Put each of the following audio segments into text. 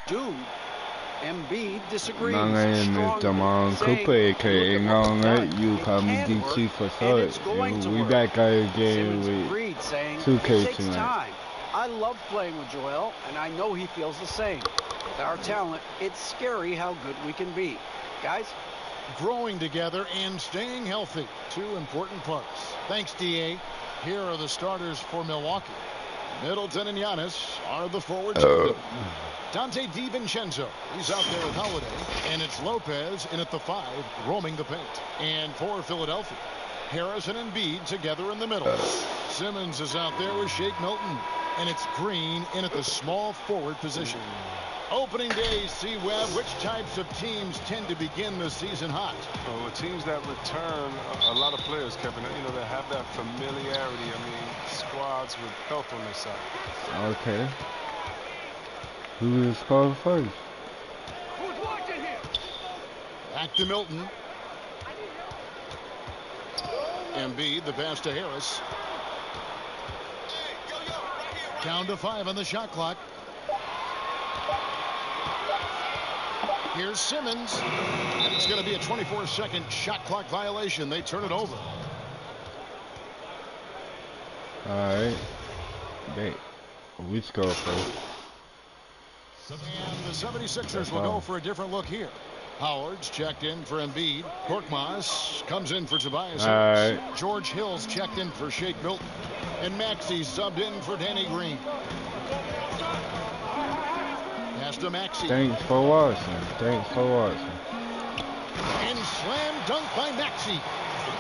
do. Embiid disagrees, Mga strongly, saying, look at what's you can work, and it's going to we work. back out again Simmons with agreed, saying, 2K it takes tonight. time. I love playing with Joel, and I know he feels the same. With our talent, it's scary how good we can be. Guys? Growing together and staying healthy. Two important parts. Thanks, D.A. Here are the starters for Milwaukee. Middleton and Giannis are the forwards. Dante DiVincenzo, he's out there with Holiday. And it's Lopez in at the 5, roaming the paint. And for Philadelphia, Harrison and Embiid together in the middle. Simmons is out there with Shake Milton. And it's Green in at the small forward position. Opening day, C-Web, which types of teams tend to begin the season hot? Well, teams that return a lot of players, Kevin, that have that familiarity. I mean, squads with health on their side. Okay. Who is called first? Who's watching here? Back to Milton. Embiid, the pass to Harris. Down to 5 on the shot clock. Here's Simmons. And it's going to be a 24-second shot clock violation. They turn it over. All right. We score first. And the 76ers will go for a different look here. Howard's checked in for Embiid. Korkmaz comes in for Tobias. Right. George Hill's checked in for Shake Milton. And Maxey subbed in for Danny Green. Pass to Maxey. Thanks for watching. And slam dunk by Maxey.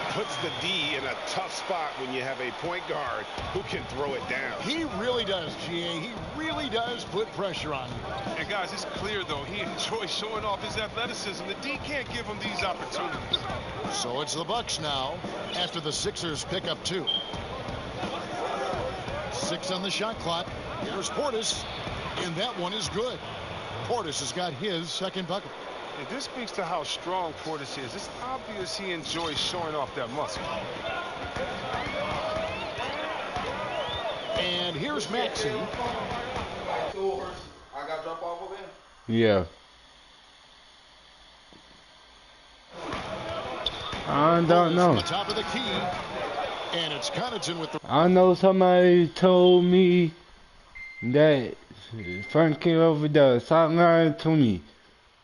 Puts the D in a tough spot when you have a point guard who can throw it down. He really does, GA. He really does put pressure on you. And guys, it's clear though he enjoys showing off his athleticism. The D can't give him these opportunities. So it's the Bucks now after the Sixers pick up 2. 6 on the shot clock. Here's Portis, and that one is good. Portis has got his second bucket. And this speaks to how strong Portis is. It's obvious he enjoys showing off that muscle. And here's Maxey. I got to drop off over here? Yeah. I don't know. The top of the key. And it's Connaughton with the... I know somebody told me that Frankie over there sideline to me.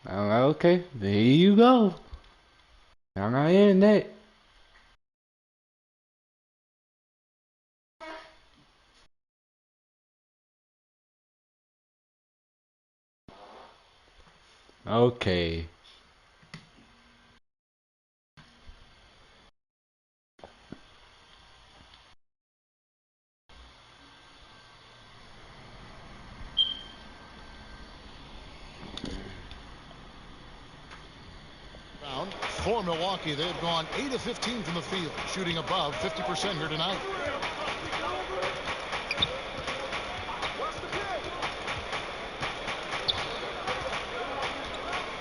I'm like, okay, there you go. I'm not in that. Okay. For Milwaukee, they've gone 8 of 15 from the field, shooting above 50% here tonight.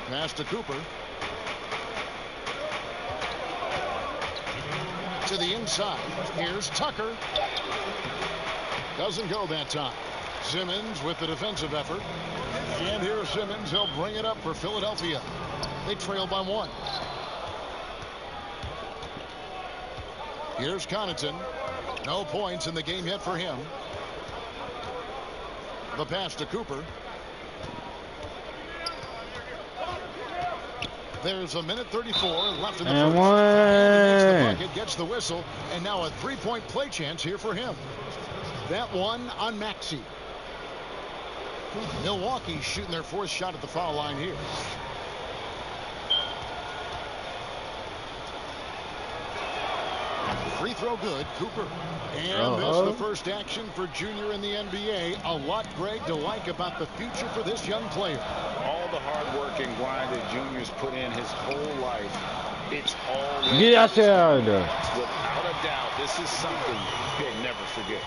Pass to Cooper. To the inside. Here's Tucker. Doesn't go that time. Simmons with the defensive effort. And here's Simmons. He'll bring it up for Philadelphia. They trail by 1. Here's Connaughton. No points in the game yet for him. The pass to Cooper. There's a minute 34 left in the first. And Bucket gets the whistle, and now a 3-point play chance here for him. That one on Maxey. Milwaukee shooting their 4th shot at the foul line here. Free throw good, Cooper. And that's the first action for Junior in the NBA. A lot, Greg, to like about the future for this young player. All the hard work and grind that Junior's put in his whole life, it's all... Get out there. Without a doubt, this is something he'll never forget.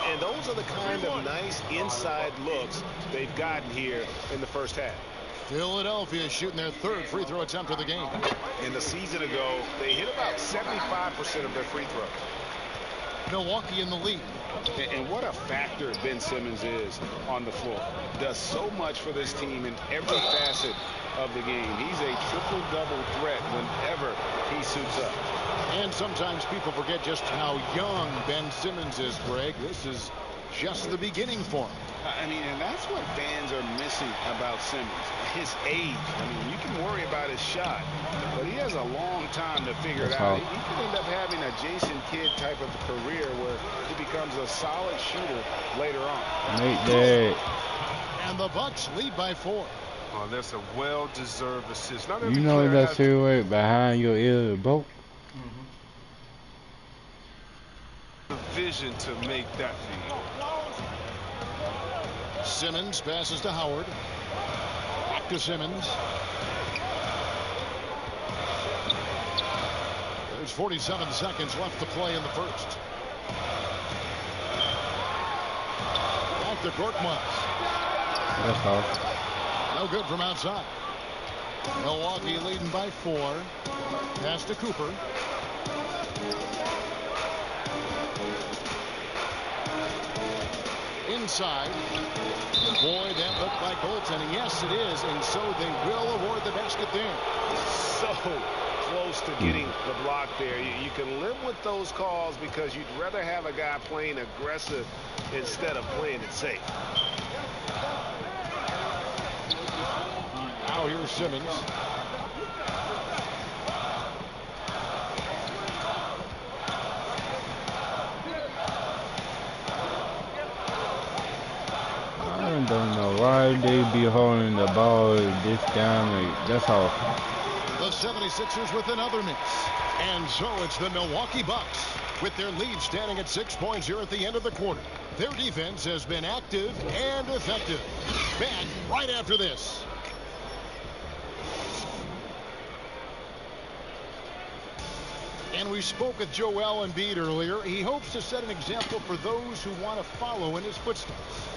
And those are the kind of nice inside looks they've gotten here in the first half. Philadelphia shooting their 3rd free throw attempt of the game. In the season ago, they hit about 75% of their free throws. Milwaukee in the lead. And what a factor Ben Simmons is on the floor. Does so much for this team in every facet of the game. He's a triple-double threat whenever he suits up. And sometimes people forget just how young Ben Simmons is, Greg. This is just the beginning for him. I mean, and that's what fans are missing about Simmons, his age. I mean, you can worry about his shot, but he has a long time to figure it out. He could end up having a Jason Kidd type of career where he becomes a solid shooter later on. And the Bucks lead by 4. Oh, that's a well-deserved assist. Not You know that silhouette behind your ear broke? The vision to make that feed. Simmons passes to Howard. Back to Simmons. There's 47 seconds left to play in the first. Back to Korkmaz. That's all. No good from outside. Milwaukee leading by 4. Pass to Cooper. Inside. Boy, that looked like goaltending. Yes, it is. And so they will award the basket there. So close to getting the block there. You can live with those calls because you'd rather have a guy playing aggressive instead of playing it safe. Now here's Simmons. I don't know why they be holding the ball this down. Like, that's all. The 76ers with another miss. And so it's the Milwaukee Bucks with their lead standing at 6 points here at the end of the quarter. Their defense has been active and effective. Back right after this. And we spoke with Joel Embiid earlier. He hopes to set an example for those who want to follow in his footsteps.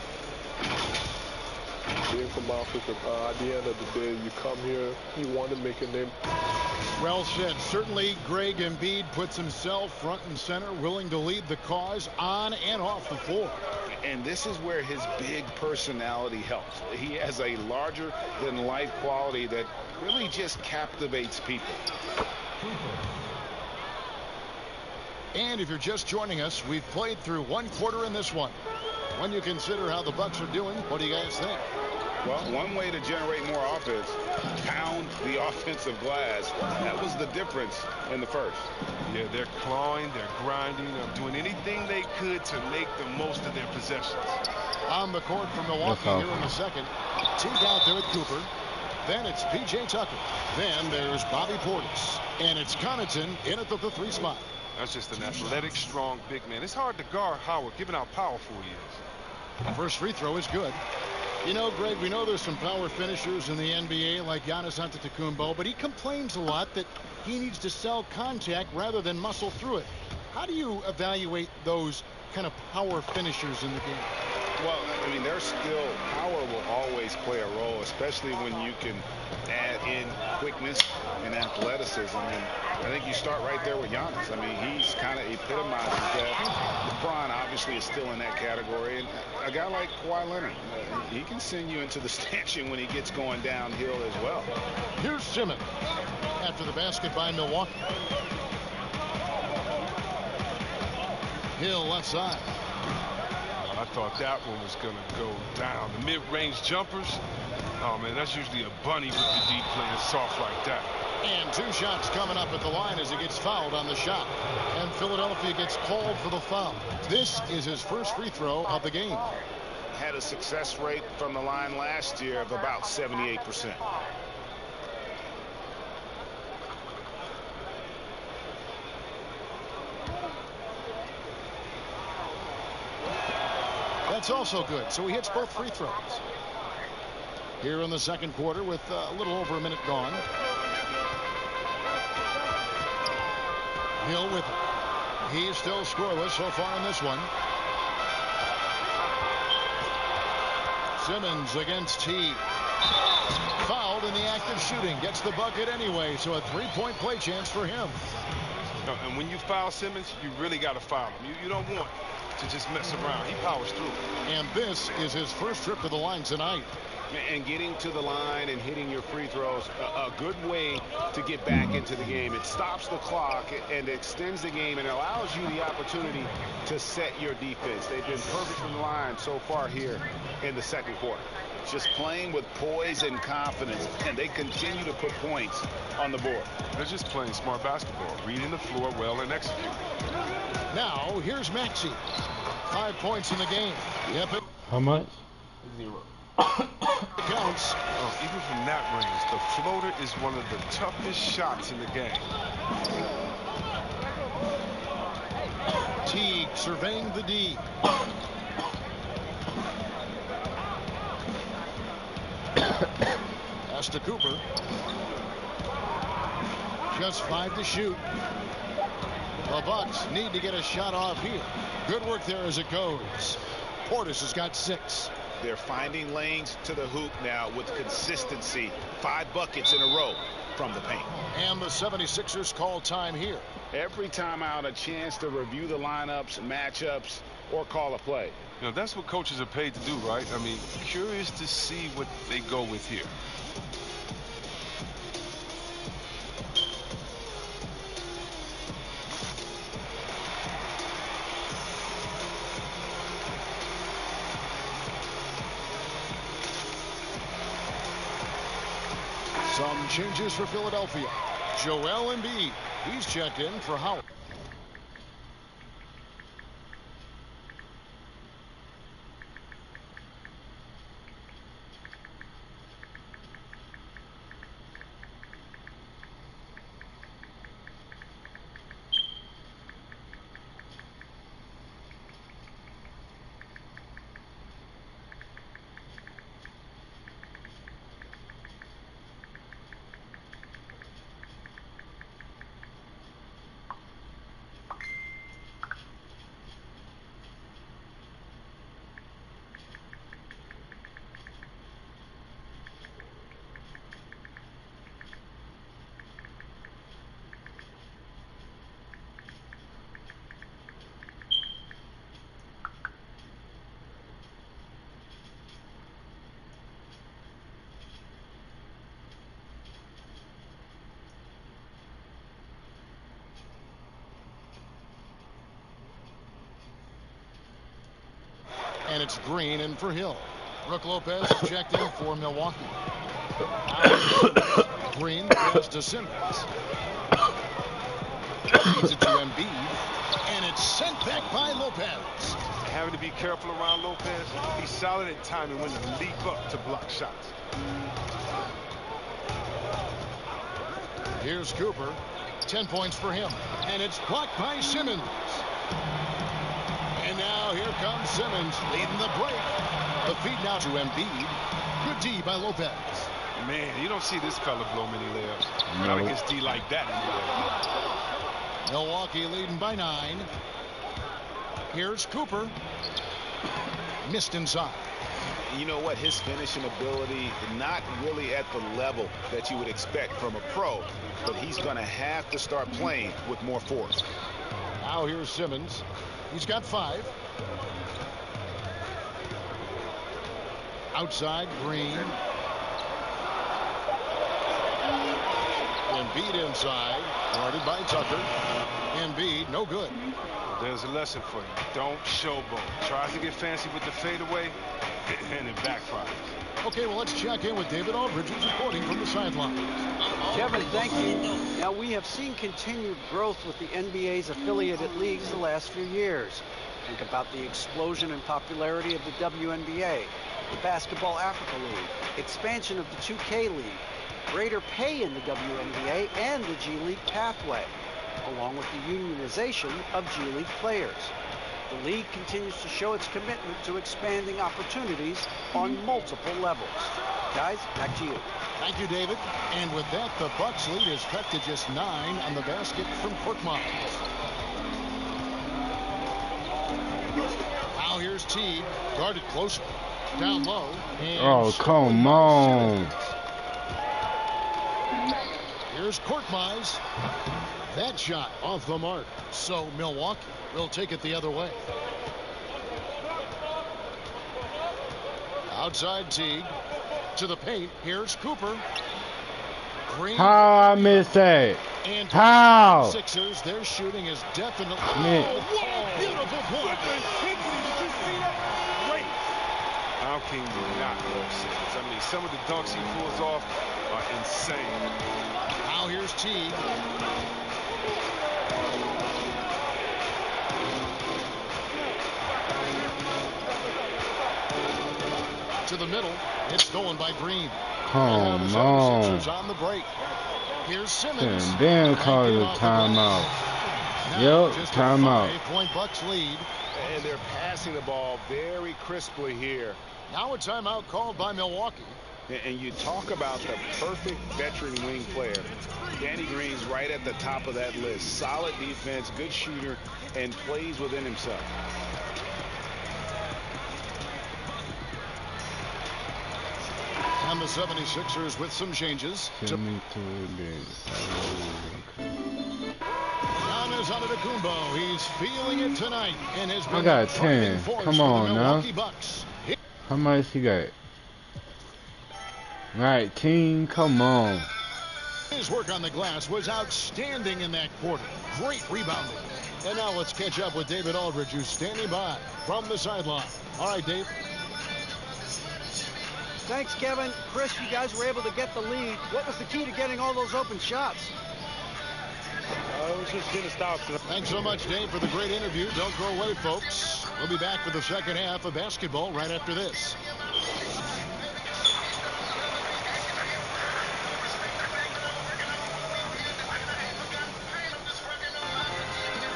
Being from Africa, at the end of the day, you come here, you want to make a name. Well said. Certainly, Greg Embiid puts himself front and center, willing to lead the cause on and off the floor. And this is where his big personality helps. He has a larger-than-life quality that really just captivates people. And if you're just joining us, we've played through one quarter in this one. When you consider how the Bucks are doing, what do you guys think? Well, one way to generate more offense, pound the offensive glass. That was the difference in the first. Yeah, they're clawing, they're grinding, they're doing anything they could to make the most of their possessions. On the court for Milwaukee here in the second. Teamed out there with Cooper. Then it's P.J. Tucker. Then there's Bobby Portis. And it's Connaughton in at the 3 spot. That's just an athletic, strong, big man. It's hard to guard Howard, given how powerful he is. The first free throw is good. You know, Greg, we know there's some power finishers in the NBA like Giannis Antetokounmpo, but he complains a lot that he needs to sell contact rather than muscle through it. How do you evaluate those kind of power finishers in the game? Well, I mean, their skill, power will always play a role, especially when you can add in quickness and athleticism. And I think you start right there with Giannis. I mean, he's kind of epitomizes that. LeBron obviously is still in that category. And a guy like Kawhi Leonard, he can send you into the stanchion when he gets going downhill as well. Here's Simmons after the basket by Milwaukee. Hill left side. I thought that one was going to go down. The mid-range jumpers, oh, man, that's usually a bunny with the deep playing soft like that. And 2 shots coming up at the line as he gets fouled on the shot. And Philadelphia gets called for the foul. This is his first free throw of the game. Had a success rate from the line last year of about 78%. That's also good. So he hits both free throws. Here in the second quarter with a little over a minute gone. Hill with it. He's still scoreless so far in this one. Simmons against T. Fouled in the act of shooting. Gets the bucket anyway, so a 3-point play chance for him. And when you foul Simmons, you really got to foul him. You don't want to just mess around. He powers through. And this is his first trip to the line tonight. And getting to the line and hitting your free throws, a good way to get back into the game. It stops the clock and extends the game and allows you the opportunity to set your defense. They've been perfect from the line so far here in the second quarter. Just playing with poise and confidence, and they continue to put points on the board. They're just playing smart basketball, reading the floor well and executing. Now, here's Maxey. 5 points in the game. Yep. How much? 0. Counts. Oh, even from that range, the floater is one of the toughest shots in the game. Teague surveying the D. Pass to Cooper. Just 5 to shoot. The Bucks need to get a shot off here. Good work there as it goes. Portis has got 6. They're finding lanes to the hoop now with consistency. 5 buckets in a row from the paint. And the 76ers call time here. Every time out, a chance to review the lineups, matchups, or call a play. You know, that's what coaches are paid to do, right? I mean, curious to see what they go with here. Some changes for Philadelphia. Joel Embiid. He's checked in for Howard. And it's Green in for Hill. Brook Lopez is checked in for Milwaukee. Green pass to Simmons. Feeds it to Embiid. And it's sent back by Lopez. Having to be careful around Lopez. He's solid at timing when to leap up to block shots. Here's Cooper. 10 points for him. And it's blocked by Simmons. And now here comes Simmons leading the break. The feed now to Embiid. Good D by Lopez. Man, you don't see this fella blow many layups. Not against D like that anyway. Milwaukee leading by 9. Here's Cooper. Missed inside. You know what? His finishing ability, not really at the level that you would expect from a pro, but he's going to have to start playing with more force. Now here's Simmons. He's got 5. Outside, Green. Embiid inside. Guarded by Tucker. Embiid, no good. There's a lesson for you. Don't showboat. Tries to get fancy with the fadeaway, and it backfires. Okay, well, let's check in with David Aldridge, who's reporting from the sideline. Kevin, thank you. Now, we have seen continued growth with the NBA's affiliated leagues the last few years. Think about the explosion in popularity of the WNBA, the Basketball Africa League, expansion of the 2K League, greater pay in the WNBA and the G League pathway, along with the unionization of G League players. The league continues to show its commitment to expanding opportunities on multiple levels. Guys, back to you. Thank you, David. And with that, the Bucks lead is cut to just 9 on the basket from Korkmaz. Now here's Teague, guarded closer, down low. Oh, come on. Here's Korkmaz. That shot off the mark. So Milwaukee will take it the other way. Outside Teague to the paint. Here's Cooper. Green. How I missed that? And How? Sixers, their shooting is definitely. Man. Oh, what a beautiful point. How can you not love Simmons? I mean, some of the dunks he pulls off are insane. Now here's Teague. To the middle. It's stolen by Green. Come on. On the break. Here's Simmons. Then call the timeout. Yep, timeout. 5-point Bucks lead. And they're passing the ball very crisply here. Now a timeout called by Milwaukee. And you talk about the perfect veteran wing player. Danny Green's right at the top of that list. Solid defense, good shooter, and plays within himself. And the 76ers with some changes. Giannis Antetokounmpo, he's feeling it tonight. And has been I got 10. Come on now. Bucks. How much he got? 19. Come on. His work on the glass was outstanding in that quarter. Great rebounding. And now let's catch up with David Aldridge, who's standing by from the sideline. All right, Dave. Thanks, Kevin. Chris, you guys were able to get the lead. What was the key to getting all those open shots? It was just getting stops. Thanks so much, Dave, for the great interview. Don't go away, folks. We'll be back for the second half of basketball right after this.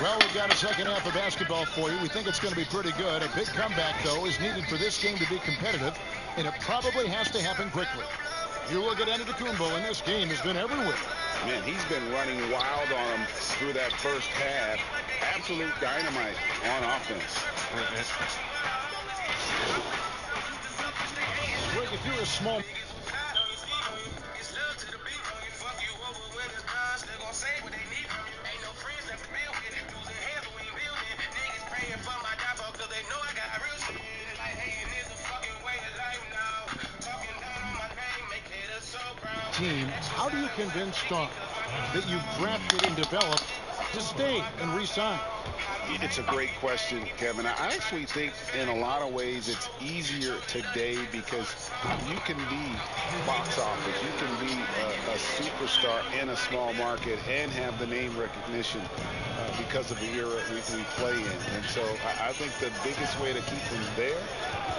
Well, we've got a second half of basketball for you. We think it's going to be pretty good. A big comeback, though, is needed for this game to be competitive, and it probably has to happen quickly. You look at Antetokounmpo, and this game has been everywhere. Man, he's been running wild on him through that first half. Absolute dynamite on offense. Greg, if you're a small... team, how do you convince Stark that you've drafted and developed to stay and re-sign? It's a great question, Kevin. I actually think in a lot of ways it's easier today because you can be box office. You can be a superstar in a small market and have the name recognition because of the era we play in. And so I think the biggest way to keep them there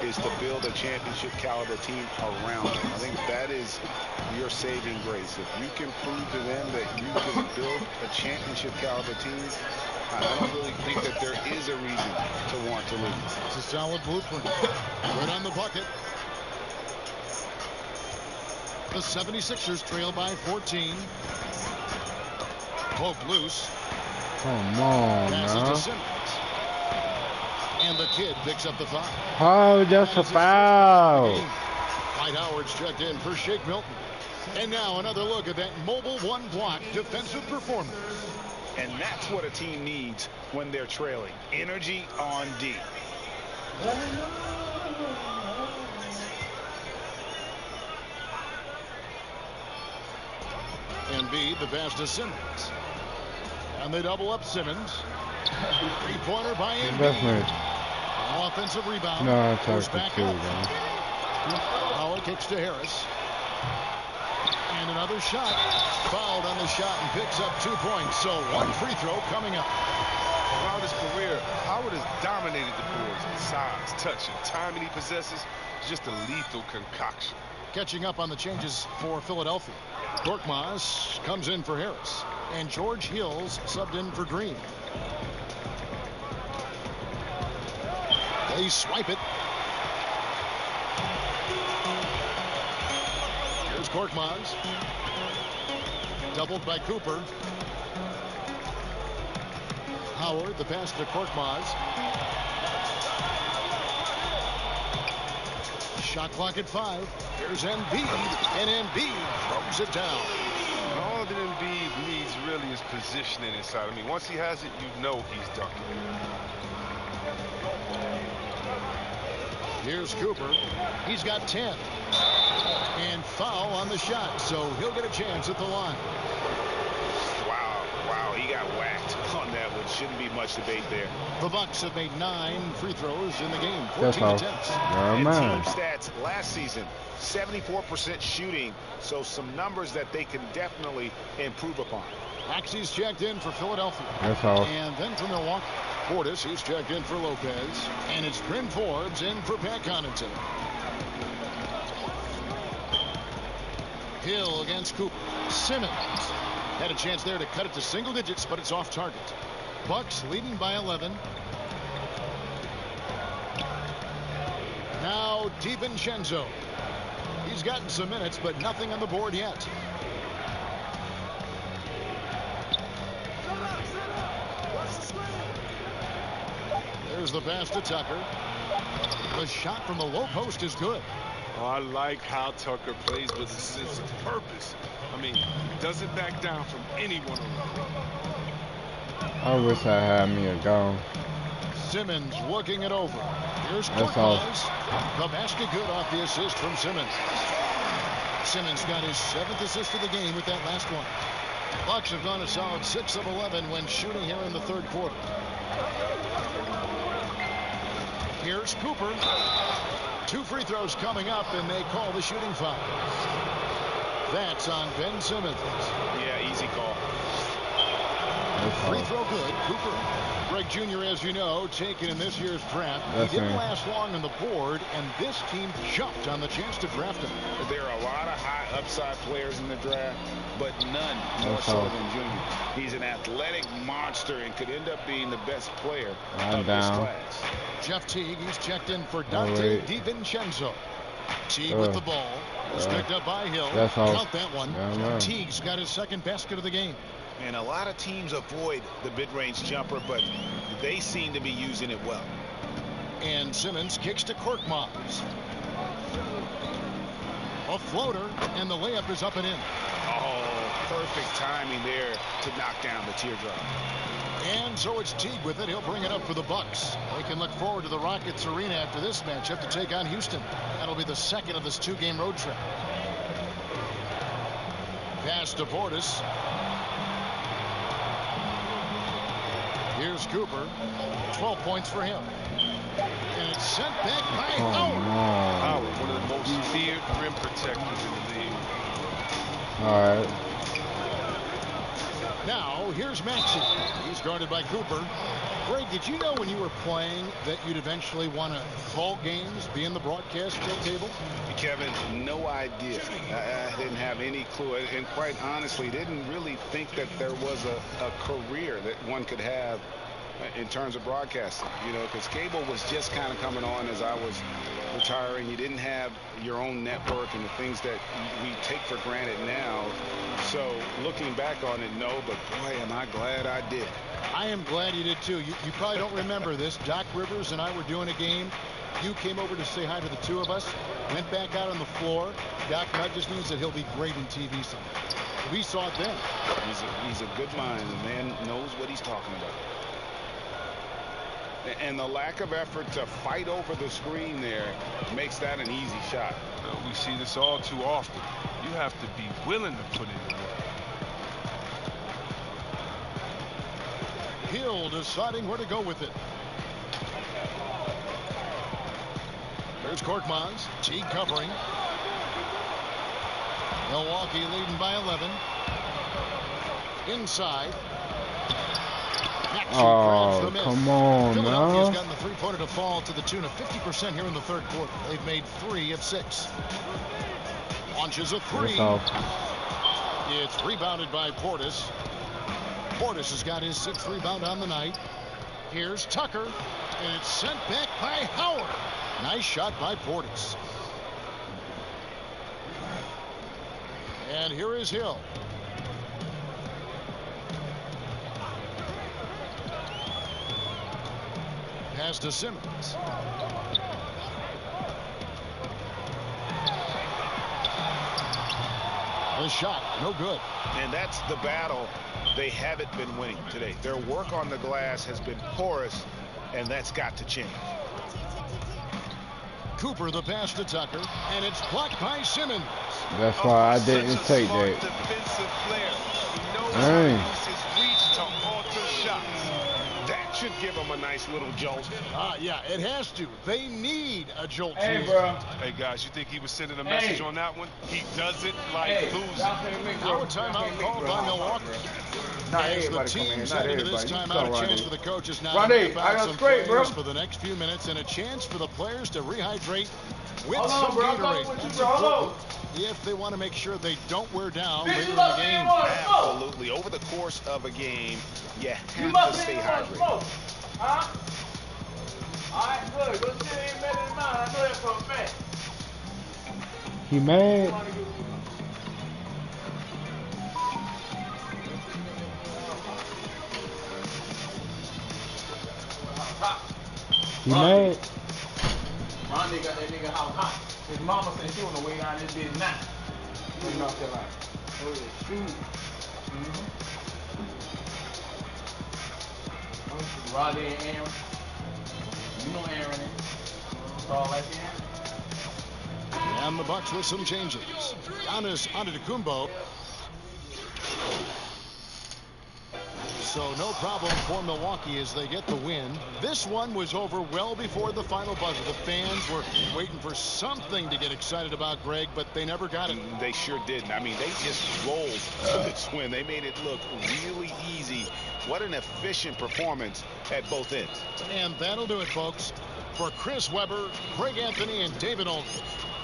is to build a championship caliber team around them. I think that is your saving grace. If you can prove to them that you can build a championship caliber team, I don't really think that there is a reason to want to leave. It's a solid blueprint. Right on the bucket. The 76ers trail by 14. Poke loose. Come on, now. And the kid picks up the foul. Oh, that's a foul. Dwight Howard's checked in for Shake Milton. And now another look at that mobile one-block defensive performance. And that's what a team needs when they're trailing. Energy on D. And B, the pass to Simmons. And they double up Simmons. Three-pointer by Embiid. Offensive rebound. No, I talked to two, man. Howard kicks to Harris. And another shot. Fouled on the shot and picks up 2 points. So one free throw coming up. Throughout his career, Howard has dominated the boards in size, touch, and timing he possesses. It's just a lethal concoction. Catching up on the changes for Philadelphia. Korkmaz comes in for Harris. And George Hills subbed in for Green. They swipe it. Here's Korkmaz. Doubled by Cooper. Howard, the pass to Korkmaz. Shot clock at 5. Here's Embiid. And Embiid throws it down. All that Embiid needs really is positioning inside. I mean, once he has it, you know he's dunking. Here's Cooper. He's got 10. And foul on the shot, so he'll get a chance at the line. Wow, he got whacked on that one. Shouldn't be much debate there. The Bucks have made 9 free throws in the game, 14 attempts. And team stats last season, 74% shooting, so some numbers that they can definitely improve upon. Maxey's checked in for Philadelphia. That's all. And then for Milwaukee, Portis, he's checked in for Lopez. And it's Bryn Forbes in for Pat Connaughton. Hill against Cooper. Simmons had a chance there to cut it to single digits, but it's off target. Bucks leading by 11. Now DiVincenzo. He's gotten some minutes, but nothing on the board yet. There's the pass to Tucker. The shot from the low post is good. Oh, I like how Tucker plays with a sense of purpose. I mean, he doesn't back down from anyone around. I wish I had me a gun. Simmons working it over. Here's Korkmaz. The basket good off the assist from Simmons. Simmons got his 7th assist of the game with that last one. Bucks have gone a solid 6 of 11 when shooting here in the third quarter. Here's Cooper. 2 free throws coming up, and they call the shooting foul. That's on Ben Simmons. Yeah, easy call. Free throw good. Cooper. Greg Jr., as you know, taken in this year's draft. He didn't last long on the board, and this team jumped on the chance to draft him. There are a lot of high upside players in the draft, but none more so than Junior. He's an athletic monster and could end up being the best player of this class. Jeff Teague, he's checked in for Dante DiVincenzo. Teague with the ball. Was picked up by Hill. Count that one. Teague's got his 2nd basket of the game. And a lot of teams avoid the mid-range jumper, but they seem to be using it well. And Simmons kicks to Korkmaz. A floater, and the layup is up and in. Oh, perfect timing there to knock down the teardrop. And so it's Teague with it. He'll bring it up for the Bucks. They can look forward to the Rockets Arena after this matchup to take on Houston. That'll be the 2nd of this 2-game road trip. Pass to Portis. Here's Cooper. 12 points for him. And it's sent back by Howard. Howard, one of the most feared rim protectors in the league. All right. Now, here's Maxey. He's guarded by Cooper. Greg, did you know when you were playing that you'd eventually want to call games, be in the broadcast table? Kevin, no idea. I didn't have any clue. And quite honestly, didn't really think that there was a career that one could have in terms of broadcasting, you know, because cable was just kind of coming on as I was retiring. You didn't have your own network and the things that we take for granted now. So looking back on it, no, but boy, am I glad I did. I am glad you did too. You probably don't remember this. Doc Rivers and I were doing a game. You came over to say hi to the 2 of us, went back out on the floor. Doc nudges me and said he'll be great in TV someday. We saw it then. He's a good mind. The man knows what he's talking about. And the lack of effort to fight over the screen there makes that an easy shot. We see this all too often. You have to be willing to put in the work. Hill deciding where to go with it. There's Korkmaz. Teague covering. Milwaukee leading by 11. Inside. Oh, come on, Philadelphia's gotten the three-pointer to fall to the tune of 50% here in the third quarter. They've made 3 of 6. Launches a 3. It's rebounded by Portis. Portis has got his 6th rebound on the night. Here's Tucker, and it's sent back by Howard. Nice shot by Portis. And here is Hill. Pass to Simmons. The shot, no good. And that's the battle they haven't been winning today. Their work on the glass has been porous, and that's got to change. Cooper the pass to Tucker, and it's blocked by Simmons. That's why I didn't take that. Defensive player. He knows Dang. how to use his reach to alter shots. That should give them a nice little jolt. Yeah, it has to. They need a jolt Hey, here. bro. Hey, guys, you think he was sending a message on that one? He doesn't like losing. Now a timeout called by Milwaukee. As the teams head into this timeout, a chance for the coaches now to nip out some players for the next few minutes, and a chance for the players to rehydrate with some Gatorade. That's important if they want to make sure they don't wear down later in the game. Absolutely. Over the course of a game, you have to stay hydrated. Huh? Alright, good. Your shit ain't better than mine. I know that for a fact. He mad? He mad? Ronnie got that nigga house hot. His mama said she on the way down this bitch now. You know what I'm like? Oh yeah, shoot. Roddy and Aaron. You know Aaron is. All like Aaron. And the Bucks with some changes. Giannis Antetokounmpo. So no problem for Milwaukee as they get the win. This one was over well before the final buzzer. The fans were waiting for something to get excited about, Greg, but they never got it. They sure didn't. I mean, they just rolled to this win. They made it look really easy. What an efficient performance at both ends. And that'll do it, folks. For Chris Webber, Craig Anthony, and David Aldridge,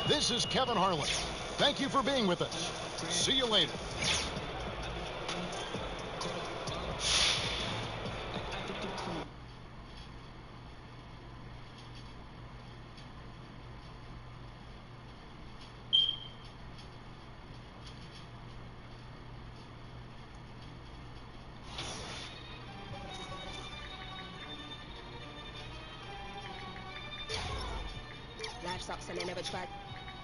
this is Kevin Harlan. Thank you for being with us. See you later. Life sucks and I never tried.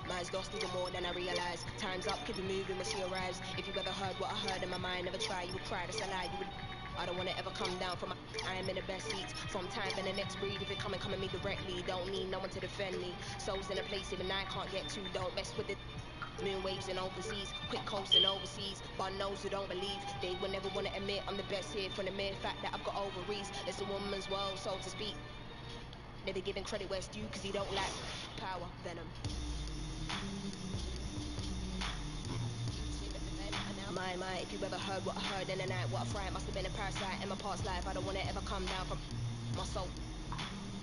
Mine's lost even more than I realized. Time's up, keep it moving when she arrives. If you ever heard what I heard in my mind, never try, you would cry, that's a lie, you would. I don't wanna ever come down from my. I am in the best seats. From time and the next breed, if it come at me directly, don't need no one to defend me. Souls in a place even I can't get to, don't mess with it. Moon waves and overseas, quick coasting overseas. But knows who don't believe, they will never wanna admit I'm the best here from the mere fact that I've got ovaries. It's a woman's world, so to speak. Never giving credit where it's due, cause he don't lack power, venom. My, if you ever heard what I heard in the night, what a fright, must have been a parasite in my past life. I don't wanna ever come down from my soul.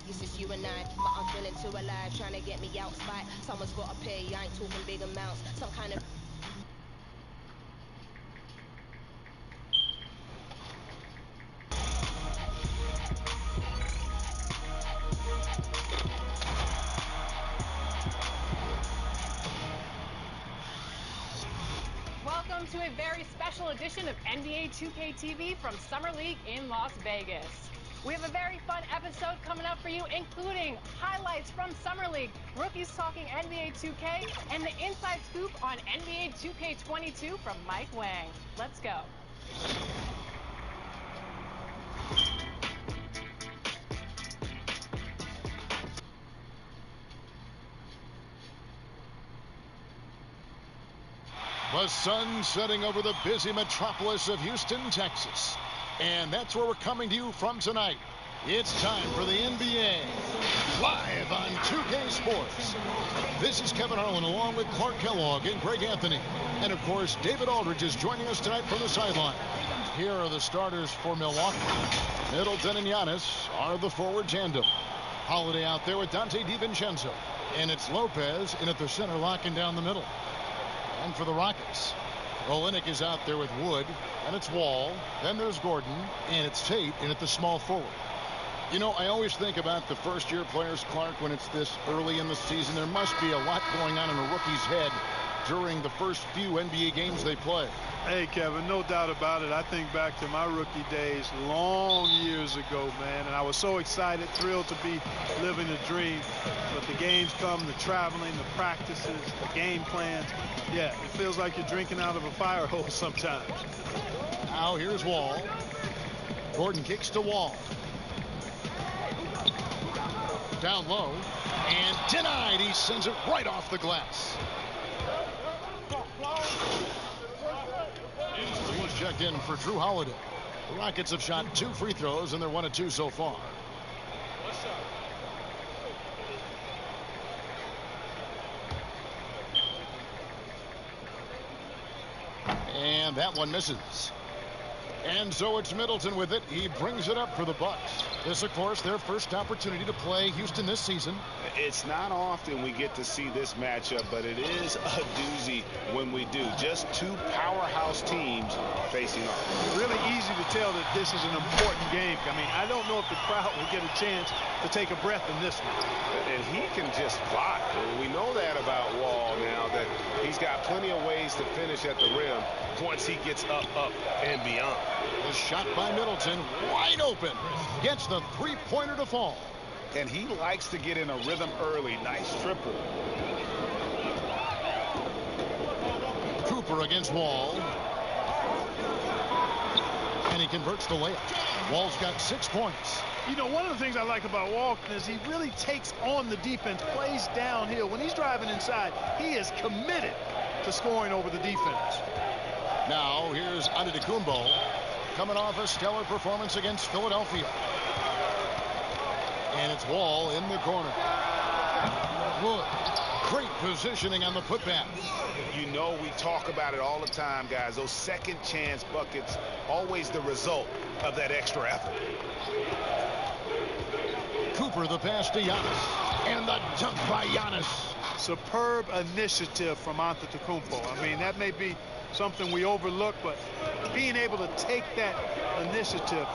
Yes, it's you and I, but I'm feeling too alive, trying to get me out spite. Someone's gotta pay, I ain't talking big amounts, some kind of. Welcome to a very special edition of NBA 2K TV from Summer League in Las Vegas. We have a very fun episode coming up for you, including highlights from Summer League, rookies talking NBA 2K, and the inside scoop on NBA 2K22 from Mike Wang. Let's go. The sun setting over the busy metropolis of Houston, Texas. And that's where we're coming to you from tonight. It's time for the NBA live on 2K Sports. This is Kevin Harlan along with Clark Kellogg and Greg Anthony. And of course, David Aldridge is joining us tonight from the sideline. Here are the starters for Milwaukee. Middleton and Giannis are the forward tandem. Holiday out there with Dante DiVincenzo. And it's Lopez in at the center, locking down the middle. And for the Rockets, Olynyk is out there with Wood, and it's Wall. Then there's Gordon, and it's Tate in at the small forward. You know, I always think about the first-year players, Clark, when it's this early in the season. There must be a lot going on in a rookie's head during the first few NBA games they play. Hey, Kevin, no doubt about it. I think back to my rookie days long years ago, man, and I was so excited, thrilled to be living the dream. But the games come, the traveling, the practices, the game plans. Yeah, it feels like you're drinking out of a fire hose sometimes. Now here's Wall. Gordon kicks to Wall. Down low and denied. He sends it right off the glass. He's checked in for Drew Holiday. The Rockets have shot 2 free throws and they're 1 of 2 so far. And that one misses. And so it's Middleton with it. He brings it up for the Bucks. This, of course, their first opportunity to play Houston this season. It's not often we get to see this matchup, but it is a doozy when we do. Just 2 powerhouse teams facing off. Really easy to tell that this is an important game. I mean, I don't know if the crowd will get a chance to take a breath in this one. And he can just fly. We know that about Wall now, that he's got plenty of ways to finish at the rim once he gets up, and beyond. The shot by Middleton, wide open. Gets the three-pointer to fall. And he likes to get in a rhythm early. Nice triple. Cooper against Wall. And he converts the layup. Wall's got 6 points. You know, one of the things I like about Walton is he really takes on the defense, plays downhill. When he's driving inside, he is committed to scoring over the defense. Now here's Antetokounmpo, coming off a stellar performance against Philadelphia. And it's Wall in the corner. Wood, great positioning on the putback. You know, we talk about it all the time, guys. Those second chance buckets, always the result of that extra effort. Cooper the pass to Giannis. And the dunk by Giannis. Superb initiative from Antetokounmpo. I mean, that may be something we overlook, but being able to take that initiative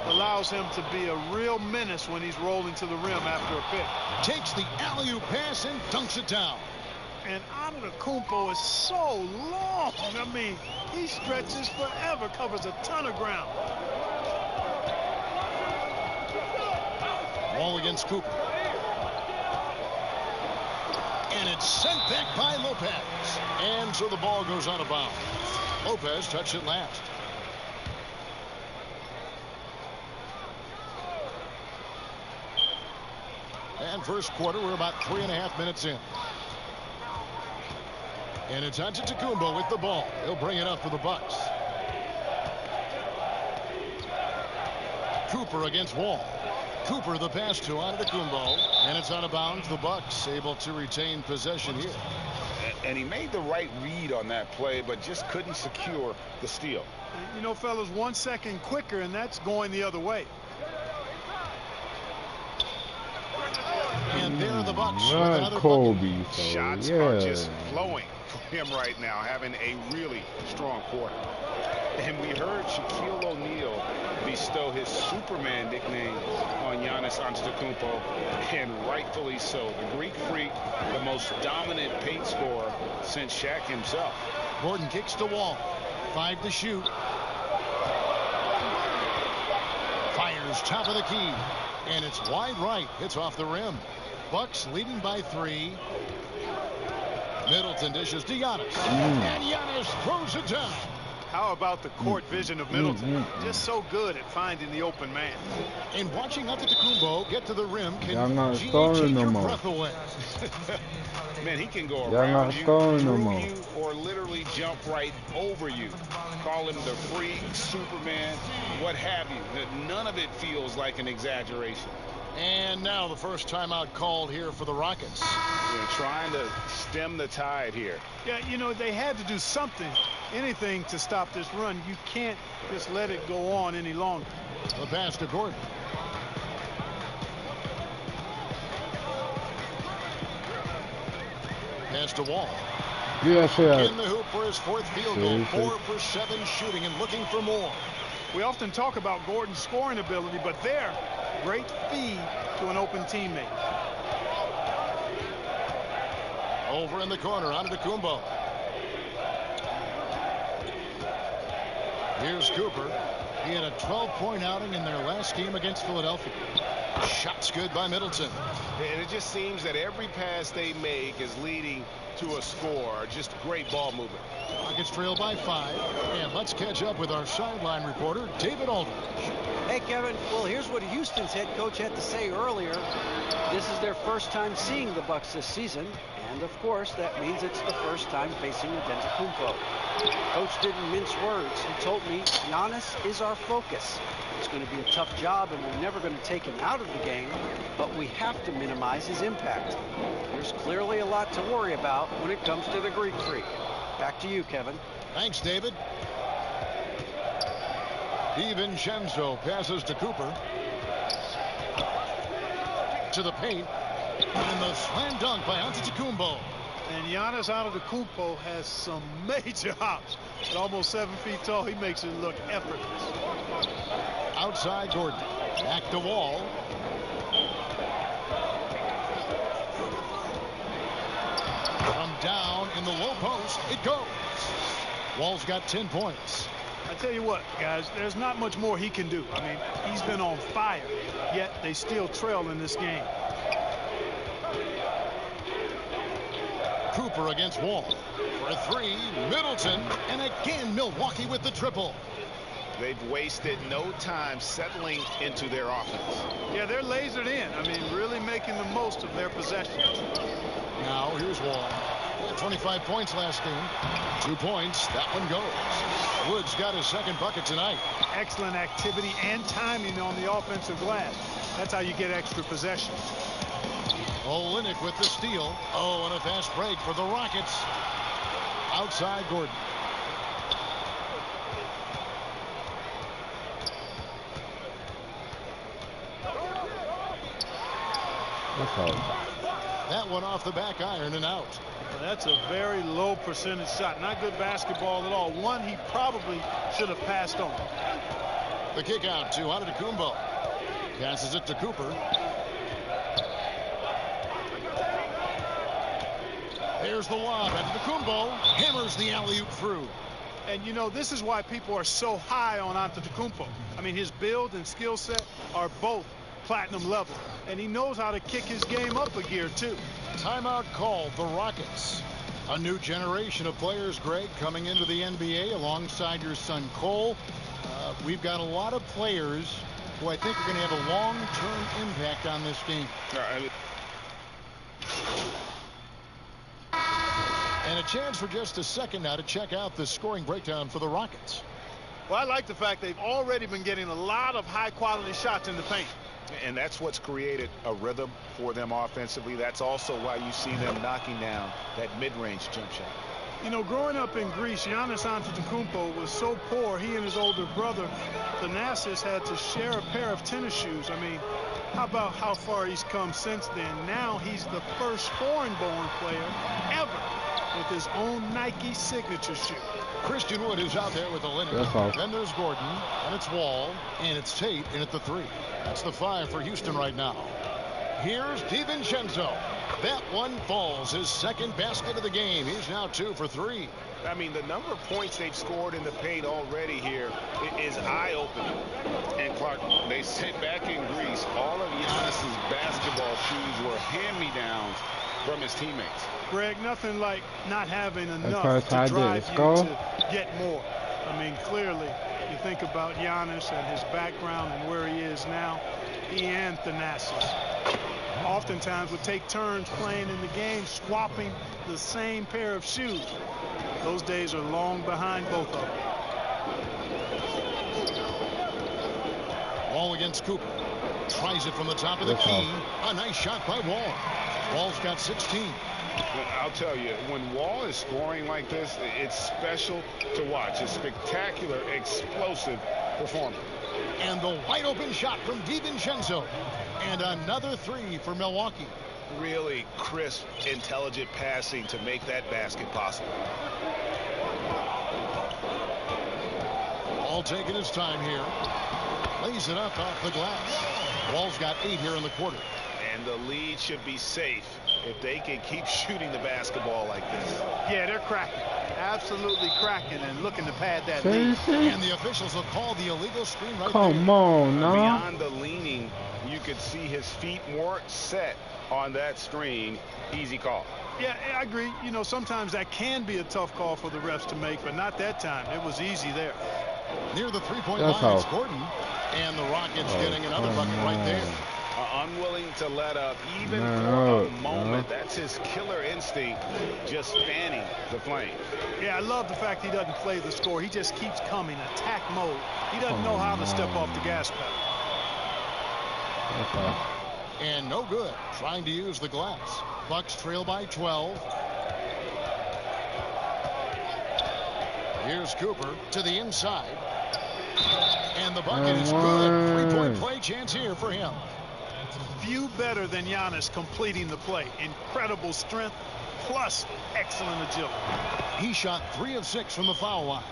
allows him to be a real menace when he's rolling to the rim after a pick. Takes the alley-oop pass and dunks it down. And Antetokounmpo is so long. I mean, he stretches forever, covers a ton of ground. Wall against Cooper. And it's sent back by Lopez. And so the ball goes out of bounds. Lopez touched it last. And first quarter, we're about 3.5 minutes in. And it's Antetokounmpo with the ball. He'll bring it up for the Bucks. Cooper against Wall. Cooper the pass to Antetokounmpo, and it's out of bounds. The Bucks able to retain possession here. And he made the right read on that play, but just couldn't secure the steal. You know, fellas, 1 second quicker, and that's going the other way. And there are the Bucks with Not another Kobe. So, Shots yeah. are just flowing for him right now, having a really strong quarter. And we heard Shaquille O'Neal bestow his Superman nickname on Giannis Antetokounmpo, and rightfully so. The Greek freak, the most dominant paint scorer since Shaq himself. Gordon kicks to Wall. 5 to shoot. Fires top of the key. And it's wide right. It's off the rim. Bucks leading by 3. Middleton dishes to Giannis. And Giannis throws it down. How about the court vision of Middleton? Just so good at finding the open man. And watching Antetokounmpo get to the rim can take your breath away. Man, he can go around you, through you, or literally jump right over you. Call him the freak, Superman, what have you. None of it feels like an exaggeration. And now the first timeout called here for the Rockets. They're trying to stem the tide here. Yeah, you know, they had to do something, anything to stop this run. You can't just let it go on any longer. The pass to Gordon. Pass to Wall. Yes, In the hoop for his 4th field goal. 4 for 7 shooting and looking for more. We often talk about Gordon's scoring ability, but there, great feed to an open teammate. Over in the corner, Antetokounmpo. Here's Cooper. He had a 12-point outing in their last game against Philadelphia. Shot's good by Middleton. And it just seems that every pass they make is leading to a score. Just great ball movement. Rockets trail by 5. And let's catch up with our sideline reporter, David Aldridge. Hey, Kevin. Well, here's what Houston's head coach had to say earlier. This is their first time seeing the Bucks this season. And, of course, that means it's the first time facing Antetokounmpo. Coach didn't mince words. He told me, Giannis is our focus. It's going to be a tough job, and we're never going to take him out of the game, but we have to minimize his impact. There's clearly a lot to worry about when it comes to the Greek Freak. Back to you, Kevin. Thanks, David. DiVincenzo passes to Cooper. To the paint. And the slam dunk by Antetokounmpo. And Giannis Antetokounmpo has some major hops. At almost 7 feet tall, he makes it look effortless. Outside Gordon. Back to Wall. From down in the low post, it goes. Wall's got 10 points. I tell you what, guys, there's not much more he can do. I mean, he's been on fire, yet they still trail in this game. Cooper against Wall. For 3, Middleton. And again, Milwaukee with the triple. They've wasted no time settling into their offense. Yeah, they're lasered in. I mean, really making the most of their possessions. Now, here's Wall. 25 points last game. 2 points. That one goes. Wood's got his second bucket tonight. Excellent activity and timing on the offensive glass. That's how you get extra possessions. Olynyk with the steal. Oh, and a fast break for the Rockets. Outside Gordon. That one off the back iron and out. Well, that's a very low percentage shot. Not good basketball at all. One he probably should have passed on. The kick out to Antetokounmpo. Passes it to Cooper. There's the lob. Antetokounmpo hammers the alley-oop through. And, you know, this is why people are so high on Antetokounmpo. I mean, his build and skill set are both platinum level. And he knows how to kick his game up a gear, too. Timeout called the Rockets. A new generation of players, Greg, coming into the NBA alongside your son Cole. We've got a lot of players who I think are going to have a long-term impact on this game. And a chance for just a second now to check out the scoring breakdown for the Rockets. Well, I like the fact they've already been getting a lot of high-quality shots in the paint. And that's what's created a rhythm for them offensively. That's also why you see them knocking down that mid-range jump shot. You know, growing up in Greece, Giannis Antetokounmpo was so poor, he and his older brother, Thanasis, had to share a pair of tennis shoes. I mean, how about how far he's come since then? Now he's the first foreign-born player ever with his own Nike signature shoe. Christian Wood is out there with the Olynyk. Then there's Gordon, and it's Wall, and it's Tate in at the 3. That's the 5 for Houston right now. Here's DiVincenzo. That one falls. His second basket of the game. He's now 2 for 3. I mean, the number of points they've scored in the paint already here is eye-opening. And Clark, they sit back in Greece. All of Giannis's basketball shoes were hand-me-downs from his teammates. Greg, nothing like not having enough to drive you to get more. I mean, clearly, you think about Giannis and his background and where he is now. He and Thanasis oftentimes would take turns playing in the game, swapping the same pair of shoes. Those days are long behind both of them. Wall against Cooper. Tries it from the top of the key. A nice shot by Wall. Wall's got 16. I'll tell you, when Wall is scoring like this, it's special to watch. A spectacular, explosive performance. And the wide open shot from DiVincenzo. And another 3 for Milwaukee. Really crisp, intelligent passing to make that basket possible. Wall taking his time here. Lays it up off the glass. Wall's got 8 here in the quarter. And the lead should be safe if they can keep shooting the basketball like this. Yeah, they're cracking. Absolutely cracking and looking to pad that lead. And the officials will call the illegal screen right there. Come on, no. Beyond the leaning, you could see his feet more set on that screen. Easy call. Yeah, I agree. You know, sometimes that can be a tough call for the refs to make, but not that time. It was easy there. Near the three-point line, it's Gordon. And the Rockets getting another bucket right there. Unwilling to let up even for a moment. That's his killer instinct, just fanning the flame. Yeah, I love the fact he doesn't play the score. He just keeps coming, attack mode. He doesn't know how to step off the gas pedal. And no good, trying to use the glass. Bucks trail by 12. Here's Cooper to the inside. And the bucket is good. Three-point play chance here for him. Few better than Giannis completing the play. Incredible strength plus excellent agility. He shot 3 of 6 from the foul line.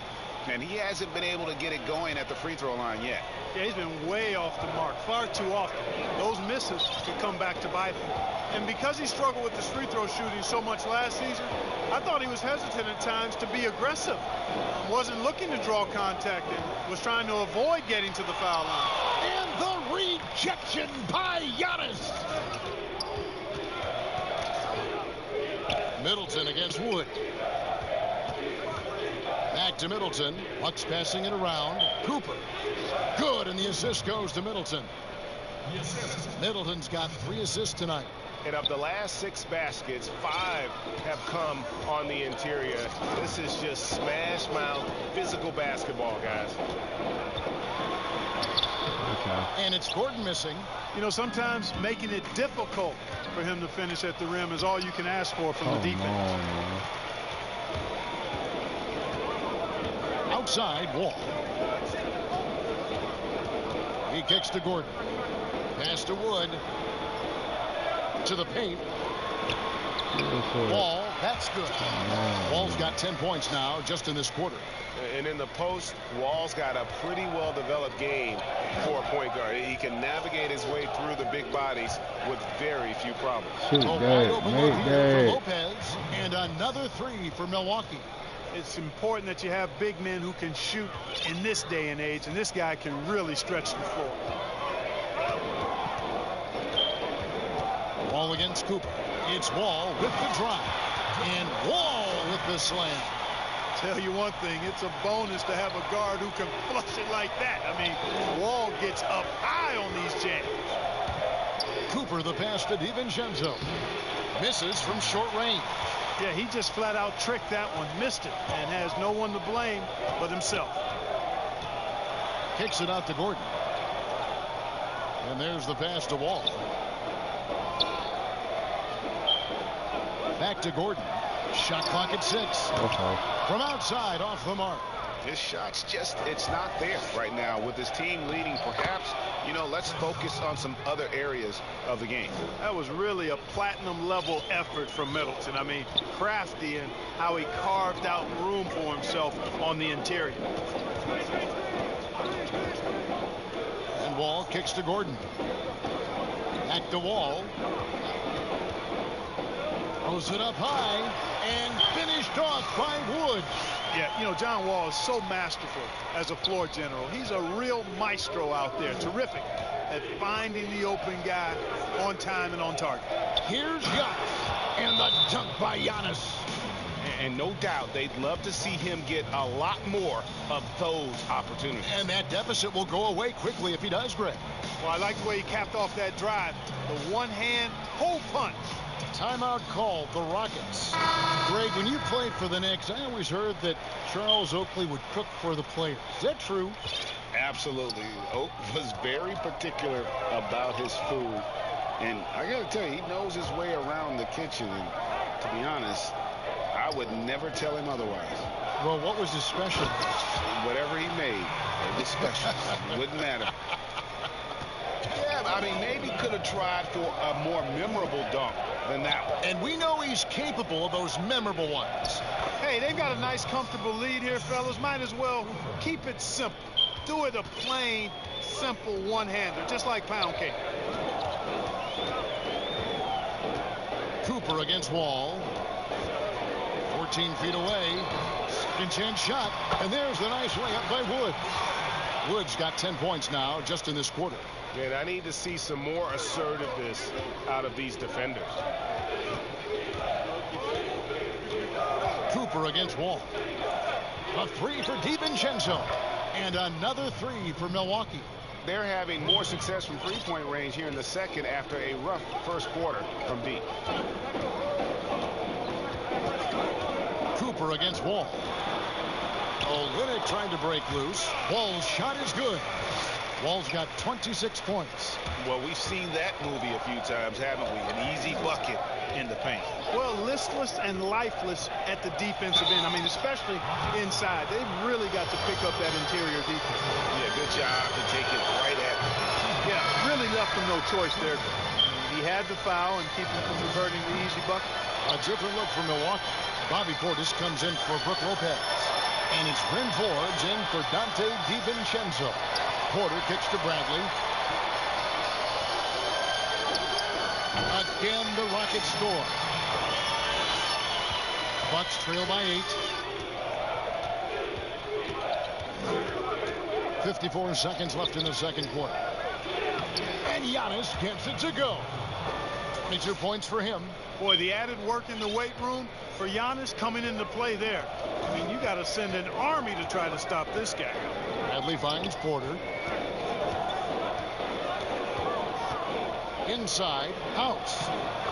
And he hasn't been able to get it going at the free throw line yet. Yeah, he's been way off the mark, far too often. Those misses could come back to bite him. And because he struggled with his free throw shooting so much last season, I thought he was hesitant at times to be aggressive. Wasn't looking to draw contact and was trying to avoid getting to the foul line. And the rejection by Giannis. Middleton against Wood. Back to Middleton. Bucks passing it around. Cooper. Good, and the assist goes to Middleton. Middleton's got 3 assists tonight. And of the last 6 baskets, 5 have come on the interior. This is just smash mouth physical basketball, guys. And it's Gordon missing. You know, sometimes making it difficult for him to finish at the rim is all you can ask for from the defense. Outside, Wall. He kicks to Gordon. Pass to Wood. To the paint. Wall, that's good. Wall's got 10 points now just in this quarter. And in the post, Wall's got a pretty well-developed game for a point guard. He can navigate his way through the big bodies with very few problems. Wide open look here for Lopez. And another 3 for Milwaukee. It's important that you have big men who can shoot in this day and age, and this guy can really stretch the floor. Wall against Cooper. It's Wall with the drive. And Wall with the slam. Tell you one thing, it's a bonus to have a guard who can flush it like that. I mean, Wall gets up high on these jams. Cooper the pass to DiVincenzo. Misses from short range. Yeah, he just flat out tricked that one, missed it, and has no one to blame but himself. Kicks it out to Gordon. And there's the pass to Wall. Back to Gordon. Shot clock at 6. From outside, off the mark. His shot's just, it's not there right now. With his team leading, perhaps, you know, let's focus on some other areas of the game. That was really a platinum level effort from Middleton. I mean, crafty in how he carved out room for himself on the interior. And Wall kicks to Gordon. Back to Wall. Throws it up high and finished off by Wood. Yeah, you know, John Wall is so masterful as a floor general. He's a real maestro out there. Terrific at finding the open guy on time and on target. Here's Giannis. And the dunk by Giannis. And no doubt they'd love to see him get a lot more of those opportunities. And that deficit will go away quickly if he does, Greg. Well, I like the way he capped off that drive. The one-hand hole punch. Timeout called, the Rockets. Greg, when you played for the Knicks, I always heard that Charles Oakley would cook for the players. Is that true? Absolutely. Oak was very particular about his food. And I got to tell you, he knows his way around the kitchen. And to be honest, I would never tell him otherwise. Well, what was his special? Whatever he made, it was special. Wouldn't matter. Yeah, I mean, maybe could have tried for a more memorable dunk than that one. And we know he's capable of those memorable ones. Hey, they've got a nice, comfortable lead here, fellas. Might as well keep it simple. Do it a plain, simple one-hander, just like pound cake. Cooper against Wall. 14 feet away. Second chance shot. And there's the nice layup by Wood. Wood's got 10 points now just in this quarter. And I need to see some more assertiveness out of these defenders. Cooper against Wall. A three for DiVincenzo. And another three for Milwaukee. They're having more success from three-point range here in the second after a rough first quarter from deep. Cooper against Wall. Olynyk trying to break loose. Wall's shot is good. Wall's got 26 points. Well, we've seen that movie a few times, haven't we? An easy bucket in the paint. Well, listless and lifeless at the defensive end. I mean, especially inside. They've really got to pick up that interior defense. Yeah, good job to take it right at them. Yeah, really left them no choice there. He had the foul and keep him from converting the easy bucket. A different look for Milwaukee. Bobby Portis comes in for Brook Lopez. And it's Bryn Forbes in for Dante DiVincenzo. Porter kicks to Bradley. Again, the Rockets score. Bucks trail by 8. 54 seconds left in the second quarter. And Giannis gets it to go. 22 points for him. Boy, the added work in the weight room for Giannis coming into play there. I mean, you got to send an army to try to stop this guy. Bradley finds Porter. Inside, House.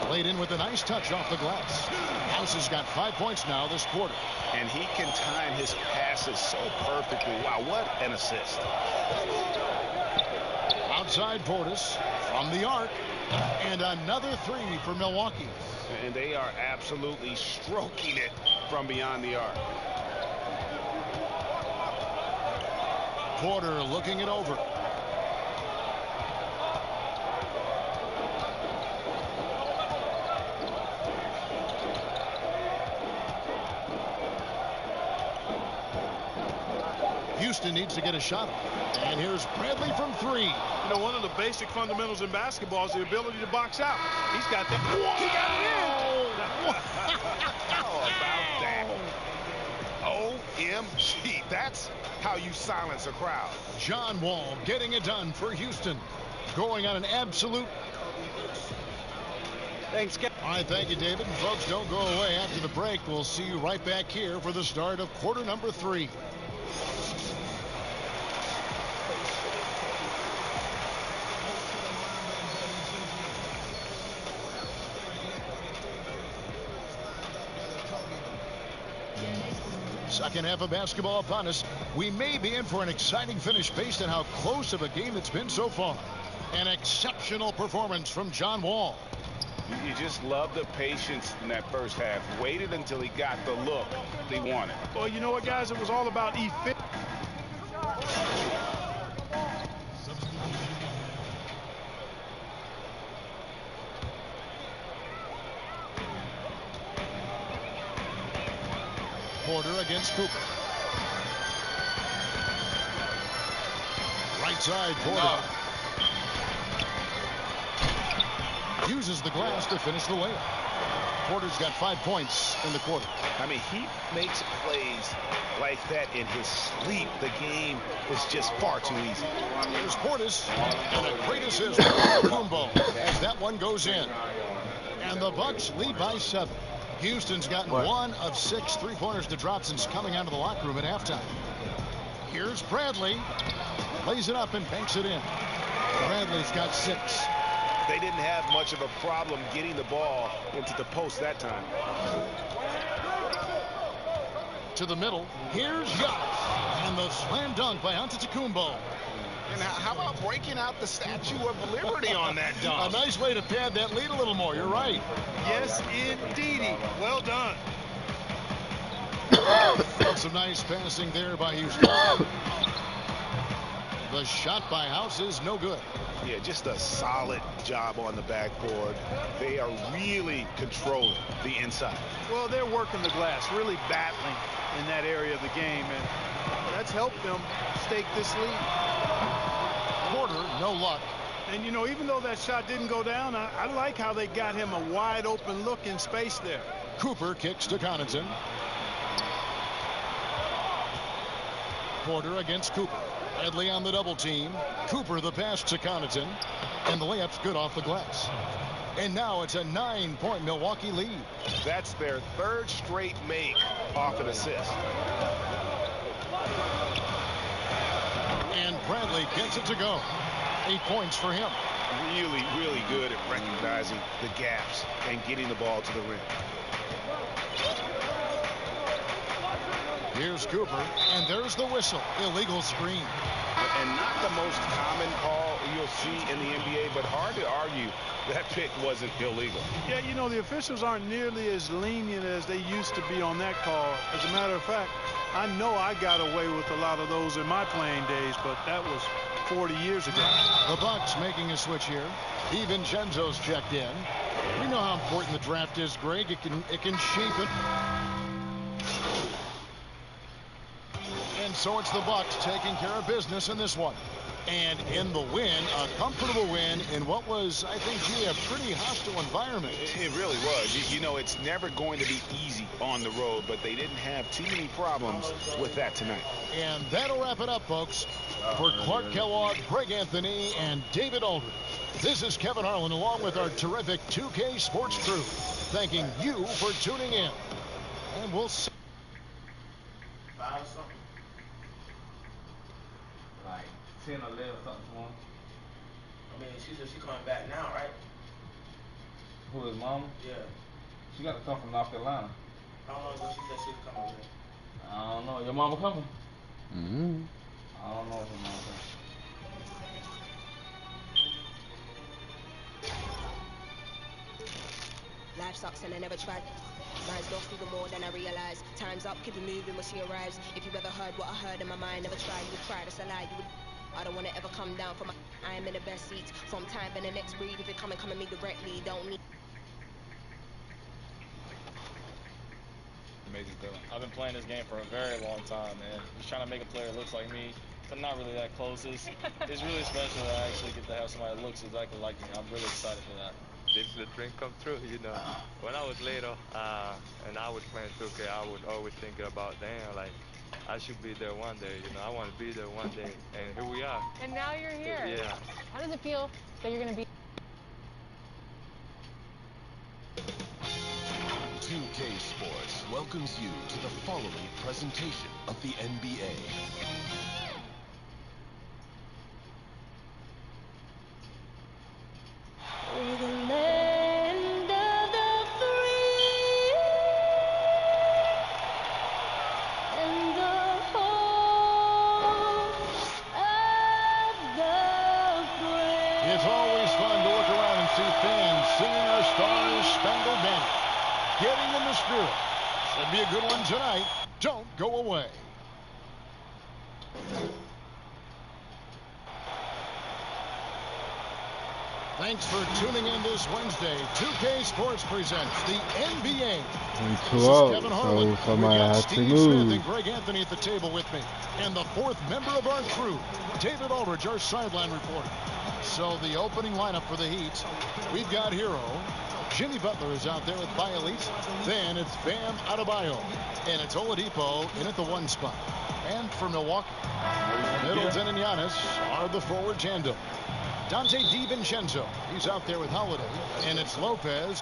Laid in with a nice touch off the glass. House has got 5 points now this quarter. And he can time his passes so perfectly. Wow, what an assist. Outside Portis from the arc. And another three for Milwaukee. And they are absolutely stroking it from beyond the arc. Porter looking it over. Houston needs to get a shot. And here's Bradley from three. You know, one of the basic fundamentals in basketball is the ability to box out. He's got the... He got it in! How about that? OMG. That's how you silence a crowd. John Wall getting it done for Houston. Going on an absolute... Thanks, guys. All right, thank you, David. And folks, don't go away after the break. We'll see you right back here for the start of quarter number 3. Second half of basketball upon us. We may be in for an exciting finish based on how close of a game it's been so far. An exceptional performance from John Wall. You just love the patience in that first half. Waited until he got the look he wanted. Well, you know what, guys? It was all about efficiency. Porter against Cooper. Right side, Porter. Uses the glass to finish the layup. Porter's got 5 points in the quarter. I mean, he makes plays like that in his sleep. The game is just far too easy. Here's Portis. And a great assist from Kumbo as that one goes in. And the Bucks lead by 7. Houston's gotten 1 of 6 3-pointers to drop since coming out of the locker room at halftime. Here's Bradley. Lays it up and banks it in. Bradley's got 6. They didn't have much of a problem getting the ball into the post that time. To the middle. Here's Giannis. And the slam dunk by Antetokounmpo. And how about breaking out the Statue of Liberty on that dunk? A nice way to pad that lead a little more. You're right. Yes, indeedy. Well done. Some nice passing there by Houston. The shot by House is no good. Yeah, just a solid job on the backboard. They are really controlling the inside. Well, they're working the glass, really battling in that area of the game, and that's helped them stake this lead. Porter, no luck. And, you know, even though that shot didn't go down, I like how they got him a wide open look in space there. Cooper kicks to Connaughton. quarter against Cooper. Bradley on the double team. Cooper the pass to Connaughton. And the layup's good off the glass. And now it's a 9-point Milwaukee lead. That's their third straight make off an assist. And Bradley gets it to go. 8 points for him. Really, really good at recognizing the gaps and getting the ball to the rim. Here's Cooper, and there's the whistle. Illegal screen. And not the most common call you'll see in the NBA, but hard to argue that pick wasn't illegal. Yeah, you know, the officials aren't nearly as lenient as they used to be on that call. As a matter of fact, I know I got away with a lot of those in my playing days, but that was 40 years ago. The Bucks making a switch here. DiVincenzo's checked in. We know how important the draft is, Greg. It can shape it. And so it's the Bucks taking care of business in this one. And in the win, a comfortable win in what was, I think, G, a pretty hostile environment. It really was. You know, it's never going to be easy on the road, but they didn't have too many problems with that tonight. And that'll wrap it up, folks. For Clark Kellogg, Greg Anthony, and David Aldridge, this is Kevin Harlan along with our terrific 2K Sports crew, thanking you for tuning in. And we'll see. Like 10 or 11 something for him. I mean, she said she coming back now, right? Who is mama? Yeah. She got to come from North Carolina. How long ago she said she was coming with? I don't know. Your mama coming? I don't know if your mama coming. Life sucks and I never tried. Mine's lost even more than I realize. Time's up, keep it moving when she arrives. If you ever heard what I heard in my mind, never try, you would cry, that's a lie. You would. I don't wanna ever come down from my. I am in the best seats. From time and the next breed. If it come at me directly, don't need. Amazing feeling. I've been playing this game for a very long time, man. Just trying to make a player that looks like me, but not really that close. It's really special that I actually get to have somebody that looks exactly like me. I'm really excited for that. This is a dream come true, you know. When I was little and I was playing 2K, I was always thinking about, damn, like, I should be there one day, you know. I want to be there one day, and here we are. And now you're here. Yeah. How does it feel that you're going to be? 2K Sports welcomes you to the following presentation of the NBA. We're the land of the free and the home of the brave. It's always fun to look around and see fans singing our Stars Spangled Banner. Getting in the spirit. Should be a good one tonight. Don't go away. Thanks for tuning in this Wednesday. 2K Sports presents the NBA. This is Kevin Harlan. So somebody We've got has to Steve Smith move. and Greg Anthony at the table with me. And the fourth member of our crew, David Aldridge, our sideline reporter. So the opening lineup for the Heat, we've got Hero. Jimmy Butler is out there with Bielitz. Then it's Bam Adebayo. And it's Oladipo in at the 1 spot. And for Milwaukee, Middleton and Giannis are the forward tandem. Dante DiVincenzo, he's out there with Holiday. And it's Lopez.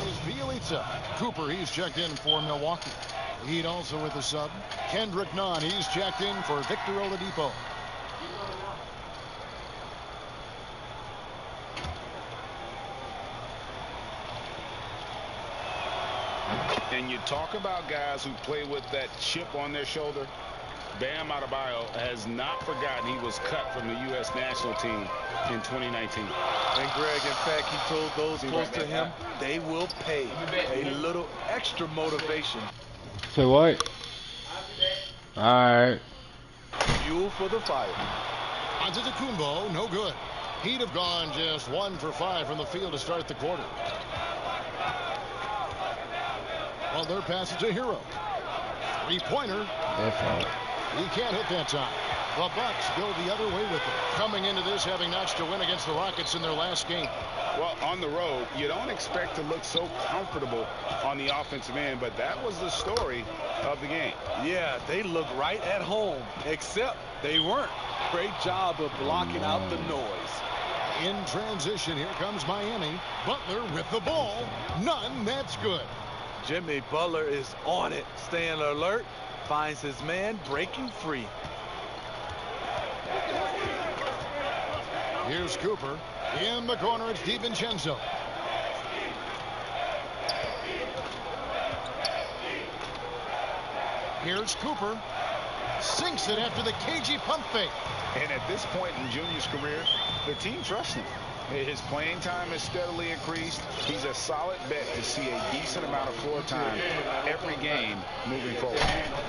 Is Bielitsa. Cooper, he's checked in for Milwaukee. Heat also with the sub. Kendrick Nunn, he's checked in for Victor Oladipo. And you talk about guys who play with that chip on their shoulder. Bam Adebayo has not forgotten he was cut from the U.S. national team in 2019. And Greg, in fact, he told those close to him they will pay a little extra motivation. So what? Alright. Fuel for the fire. Antetokounmpo, no good. He'd have gone just 1 for 5 from the field to start the quarter. Well, their pass is a Hero. 3-pointer. He can't hit that time. The Bucks go the other way with them. Coming into this, having notched a win against the Rockets in their last game. Well, on the road, you don't expect to look so comfortable on the offensive end, but that was the story of the game. Yeah, they looked right at home, except they weren't. Great job of blocking out the noise. In transition, here comes Miami. Butler with the ball. None, that's good. Jimmy Butler is on it, staying alert, finds his man breaking free. Here's Cooper. In the corner, it's DiVincenzo. Here's Cooper. Sinks it after the cagey pump fake. And at this point in Junior's career, the team trusts him. His playing time has steadily increased. He's a solid bet to see a decent amount of floor time every game moving forward.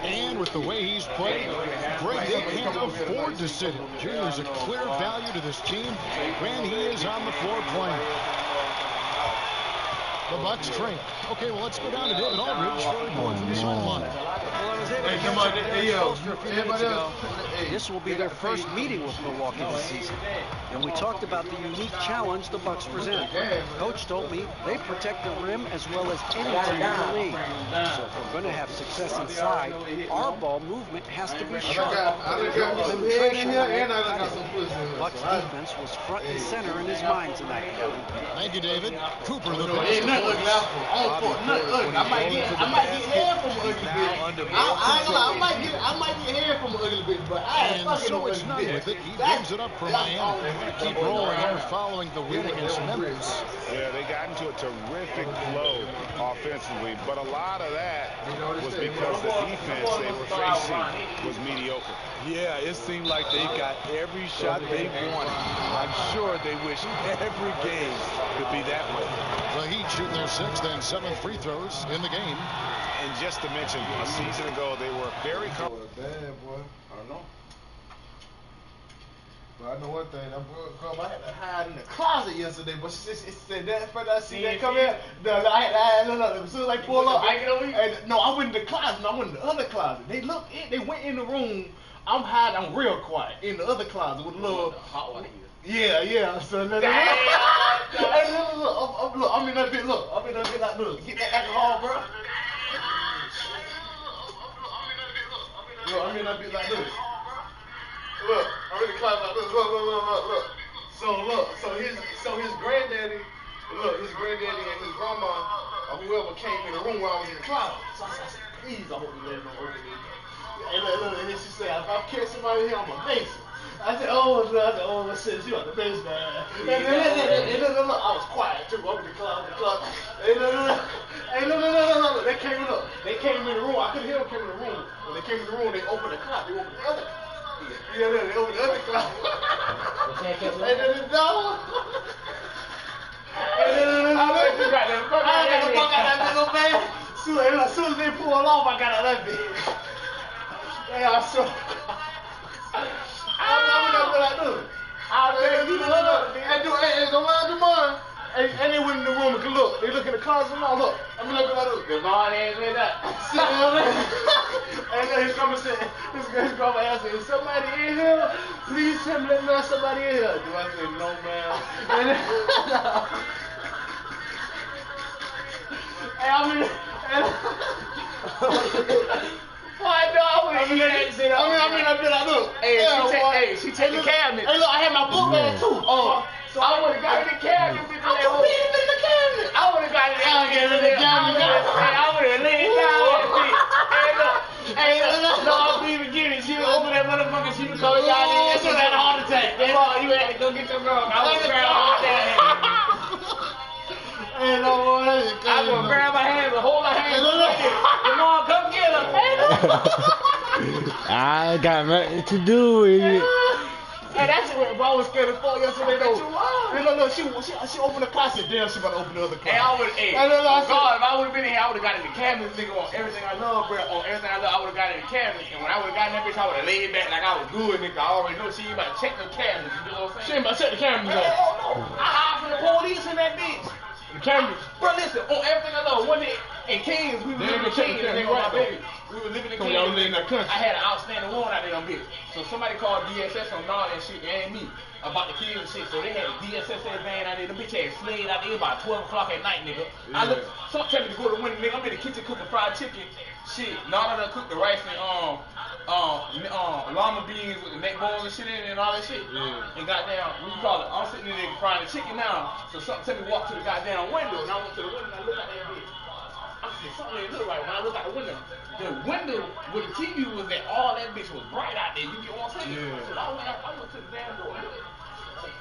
And with the way he's played, Greg, they can't afford to sit him. Junior's a clear value to this team when he is on the floor playing. The Bucks train. Okay, well, let's go down to David Aldridge for a report from the sideline. Well, I was able to catch it very closer a few minutes ago. This will be their first meeting with Milwaukee this season. And we talked about the unique challenge the Bucks present. Coach told me they protect the rim as well as any team in the league. So if we're going to have success inside, our ball movement has to be sharp. Penetration rate, Bucks defense was front and center in his mind tonight. Thank you, David. Cooper, the I might get head from an ugly bitch. I might get head from an ugly bitch, but and so it's not with it. He brings it up for Miami. They're going to keep rolling here following the win against Memphis. Yeah, they got into a terrific flow offensively, but a lot of that was because the defense they were facing was mediocre. Yeah, it seemed like they got every shot they wanted. I'm sure they wish every game could be that way. The Heat shooting their 6th and 7th free throws in the game. And just to mention, a season ago, they were very comfortable. Bad boy. I don't know. But I know one thing. I had to hide in the closet yesterday, but she said that. But I see that come here. No, as soon as I pull up, I went in the closet. I went in the other closet. They went in the room. I'm hiding. I'm real quiet in the other closet with a little. Yeah. So look. I'm in that bitch. Look. Get that alcohol, bro. Look, I'm in that bitch like this. Look, I'm in the closet like this. Look. So his granddaddy, and his grandma, or whoever came in the room while I was in the closet. So I said, please, I hope you let them open me. And then she said, if I catch somebody here, I'm a mason. I said, shit, you on the base, man. And look, I was quiet too. I'm in the closet. Hey, look. They came in the room. I couldn't hear them came in the room. When they came in the room, they opened the closet. They opened the other closet. They opened the other closet. And then the dog. I got the fuck out of that little man. As soon as they pulled off, I got out of that bitch. Yeah, I saw. Don't lie to mine. And they went in the room and look. They look in the closet and all. Look. I'm looking at this. Good morning, ain't that? And then his grandma asked me, is somebody in here? Please tell me let me know somebody in here. Do I say no, man? She take the cabinet. Hey, look, I had my book bag too. So I would have got in the cabinet. I would have got it down in the cabinet. I would have laid it down. Hey, look, no, I'm even getting it. She was over that motherfucker. She was coming down there. She had a heart attack. That's all. You had to go get your girl. I was grab my hand. I was grab my hand and hold her hand. Come on, come get her. I got nothing to do with it. Hey, that's what I was scared of for yesterday though. Hey, look, she opened the closet. Damn, she about to open the other closet. Hey, if I would have been in here, I would have got in the cabinet, nigga, on everything I love, bro. On everything I love, I would have got in the cabinet. And when I would have gotten that bitch, I would have laid back like I was good, nigga. I already know she ain't about to check the cabinet. You know what I'm saying? She ain't about to check the cabinet. No. I hide from the police in that bitch. The cameras. Bro, listen, on everything I love. One day in Kings, we were living in Kings. We were living in Kings. I had an outstanding warrant out there on bitch. So somebody called DSS on Nard and shit. It ain't me. about the kids and shit. So they had a DSSS van out there. The bitch had slayed out there about 12 o'clock at night, nigga. I look, something tell me to go to the window, nigga. I'm in the kitchen cooking fried chicken. Shit, now I done cooked the rice and llama beans with the neck bones and shit in it and all that shit. And goddamn, what you call it? I'm sitting in there frying the chicken now. So something tell me to walk to the goddamn window. And I went to the window and I looked at that bitch. I said, something ain't look right. When I look out the window where the TV was at, all that bitch was bright out there. You get what I'm saying? So I went to the damn door and looked.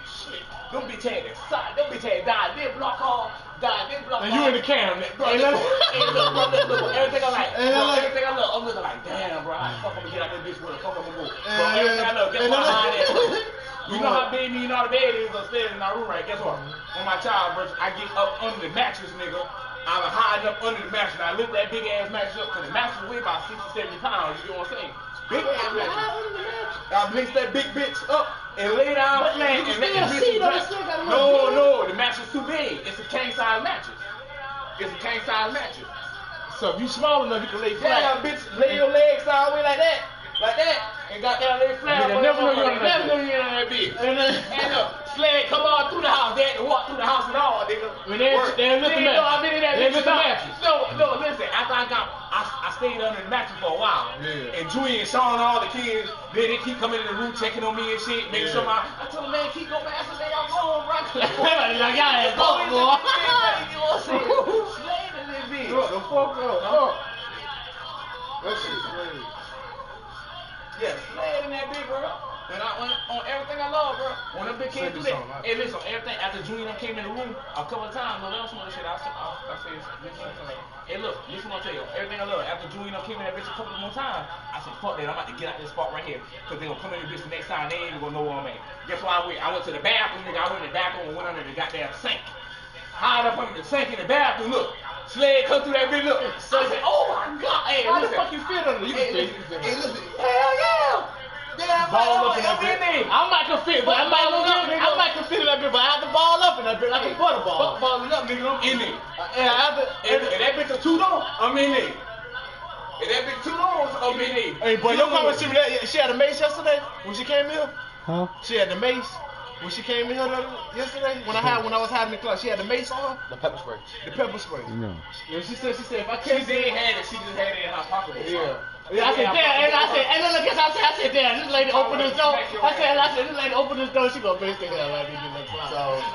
Shit. Them bitch had that side. Them bitch had died. Then block off. And you in the camera, bro. Look, everything I like. Everything I love. I'm looking like, damn, bro. How the fuck I'm gonna get out this bitch with a fuck I'm gonna go? Bro, everything I love. Guess what? Behind that. You know how big me and all the bed is upstairs in our room, right? Guess what? On my child version, I get up under the mattress, nigga. I'm hiding up under the mattress. I lift that big ass mattress up because the mattress weigh about 60, 70 pounds. You know what I'm saying? Big ass mattress. I lift that big bitch up and lay down flat and let the bitch No, the mattress too big. It's a king size mattress. So if you small enough, you can lay flat. Yeah, bitch, lay your legs sideways like that, and got down lay flat. They never know you're on that bitch. And sled come on through the house. They had to walk through the house and all, nigga. They lift the mattress. No, listen. After I stayed under the mattress for a while. And Julie and Sean and all the kids, they keep coming in the room checking on me and shit, making sure I told them, man, keep going faster than y'all going, bro. Like y'all had boy. You know what I'm saying? Sled in this bitch. The fuck up. That shit's crazy. Yeah, sled in that bitch, bro. On everything I love, bro. When them bitch came through that, hey, listen, everything after Julian came in the room a couple of times, no, that was some other shit. I said, listen, hey, look, listen what I tell you. Everything I love. After Julian came in that bitch a couple more times, I said, fuck that, I'm about to get out this spot right here, because they gonna come in this bitch the next time, they ain't even gonna know where I'm at. Guess what I went? I went to the bathroom, nigga. I went in the bathroom and went under the goddamn sink. Hide up under the sink in the bathroom, look. Sled come through that bitch, look. So I said, oh my god, hey, how the fuck you fit under? You can fit. Hey, listen, hell yeah. Ball up in that bitch. I might can fit, but I might can fit in that bitch, but I have to ball up in that bitch like a butterball. Fuck balling up, nigga. I'm in there. And that bitch a $2, I'm in there. And that bitch $2, I'm in there. Hey, boy, your mama see me that. She had a mace yesterday when she came here. Huh? She had the mace when she came in here yesterday. When I was having the class, she had the mace on her. The pepper spray. No. And she said if I can't. She didn't have it. She just had it in her pocket. Yeah. I said, damn, and I said, damn, this lady opened this door. I said, this lady opened this door, she gonna bitch the hell out of me.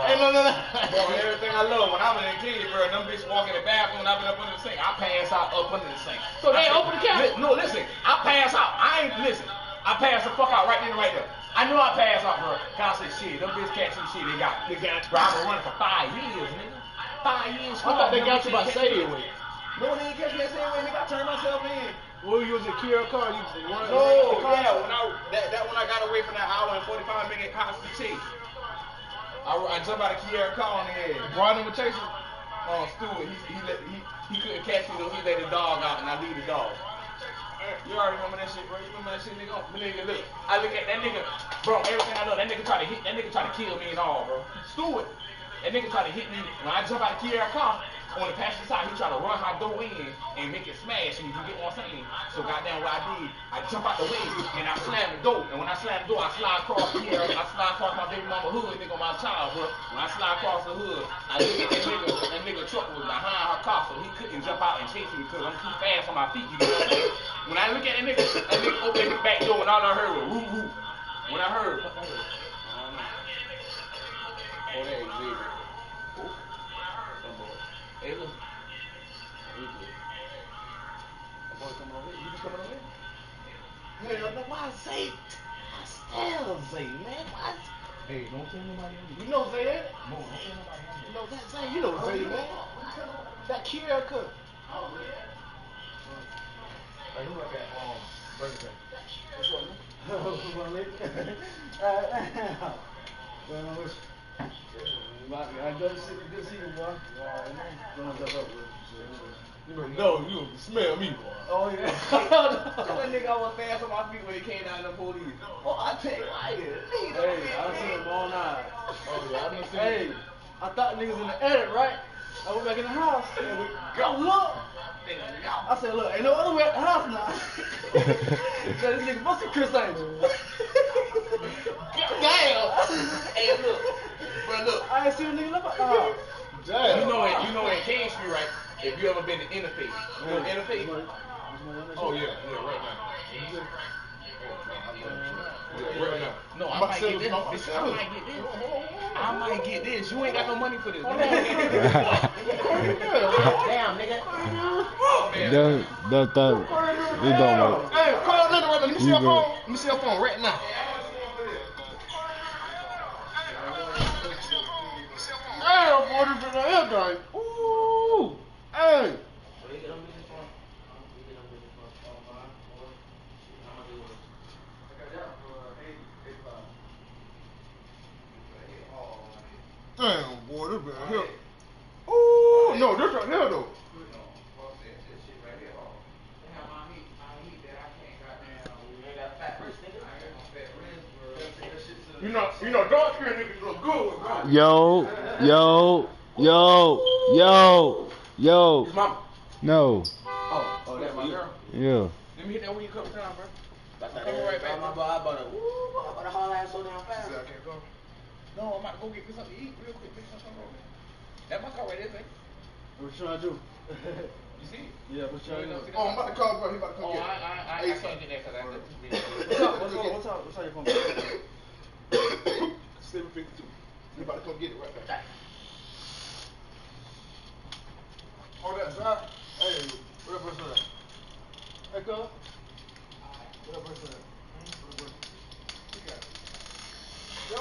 Hey, no. Bro, everything I love, when I was in Kingsteee, bro, them bitches walk in the bathroom and I been up under the sink, I pass out up under the sink. So they open the camera? No, listen, I pass out. I pass the fuck out right then and right there. I knew I passed out, bro. Cause I said, shit, them bitches catch some shit, they got, bro, I've been running for 5 years, nigga. 5 years. I thought they got you by saying way. No, they ain't catch me that same way, nigga. I turned myself in. Well, you was a Kia car, you run. No, yeah, when I got away from that hour and 45 minute constant chase, I jumped out of Kia car on the head. Brought him a chaser. Stewart, he couldn't catch me though. He let the dog out and I leave the dog. You already remember that shit, bro? You remember that shit, nigga? Look, I look at that nigga, bro. Everything I know, that nigga try to kill me and all, bro. Stewart, that nigga try to hit me when I jump out of Kia car. On the passenger side, he tried to run her door in and make it smash me. You get what I'm saying? So goddamn, what I did, I jump out the way and I slam the door. And when I slam the door, I slide across here. I slide across my baby mama hood, nigga, on my child, bro. When I slide across the hood, I look at that nigga truck was behind her car, so he couldn't jump out and chase me because I'm too fast on my feet. You get what I'm saying? When I look at that nigga open his back door and all I heard was woo woo. When I heard, oh, that is big. Hey, look. You coming over here? You just coming over here? Hell no, why Zay? I still Zay, man. Why? Hey, don't tell nobody else. You know Zay, eh? No, don't tell nobody else. You know that Zay, you know Zay, man. That Kia cut. Oh, yeah. Hey, who got that birthday? What's up, man? I go to see you, boy. No, you don't smell me, boy. Oh, yeah. Tell that nigga I was fast on my feet when he came down the police. Oh, I tell you, hey, I done seen him all night. Oh, yeah, I done seen him. Hey, I thought niggas in the edit, right? I went back in the house. And we go, look. I said, look, ain't no other way at the house now. So this nigga busted Chris Angel. Damn. Hey, look. Bro, look. I ain't seen a nigga look like that. You know in Kingsteee, right? If you ever been to Interface. You know Interface? Oh, yeah, right now. Yeah, right now. No, I might get this. I might get this. You ain't got no money for this. Damn, nigga. Don't work. Hey, call Linda right now. Let me see your phone. Let me see your phone right now. Damn, boy, this been here done. Ooh. Hey. Damn, boy, this been here. Ooh, no, this right here though. You know, dark skin niggas look good. Yo. No. Oh, that's my girl? Yeah. Let me hit that when you come down, bro. I'm coming right back. I about to haul ass so damn fast. I can't go. No, I'm about to go get me something to eat real quick. Make something right there. That's my car right there, thing. What you trying to do? You see it? Yeah, what you trying to do? Oh, I'm about to call, bro. He about to come get it. I can't get that because I have to. What's up? What's on your phone? 752. He about to come get it right now. Oh, that's right. Hey, what up, what's that? Hey, cuz. What up, what's that? You got it. Yo.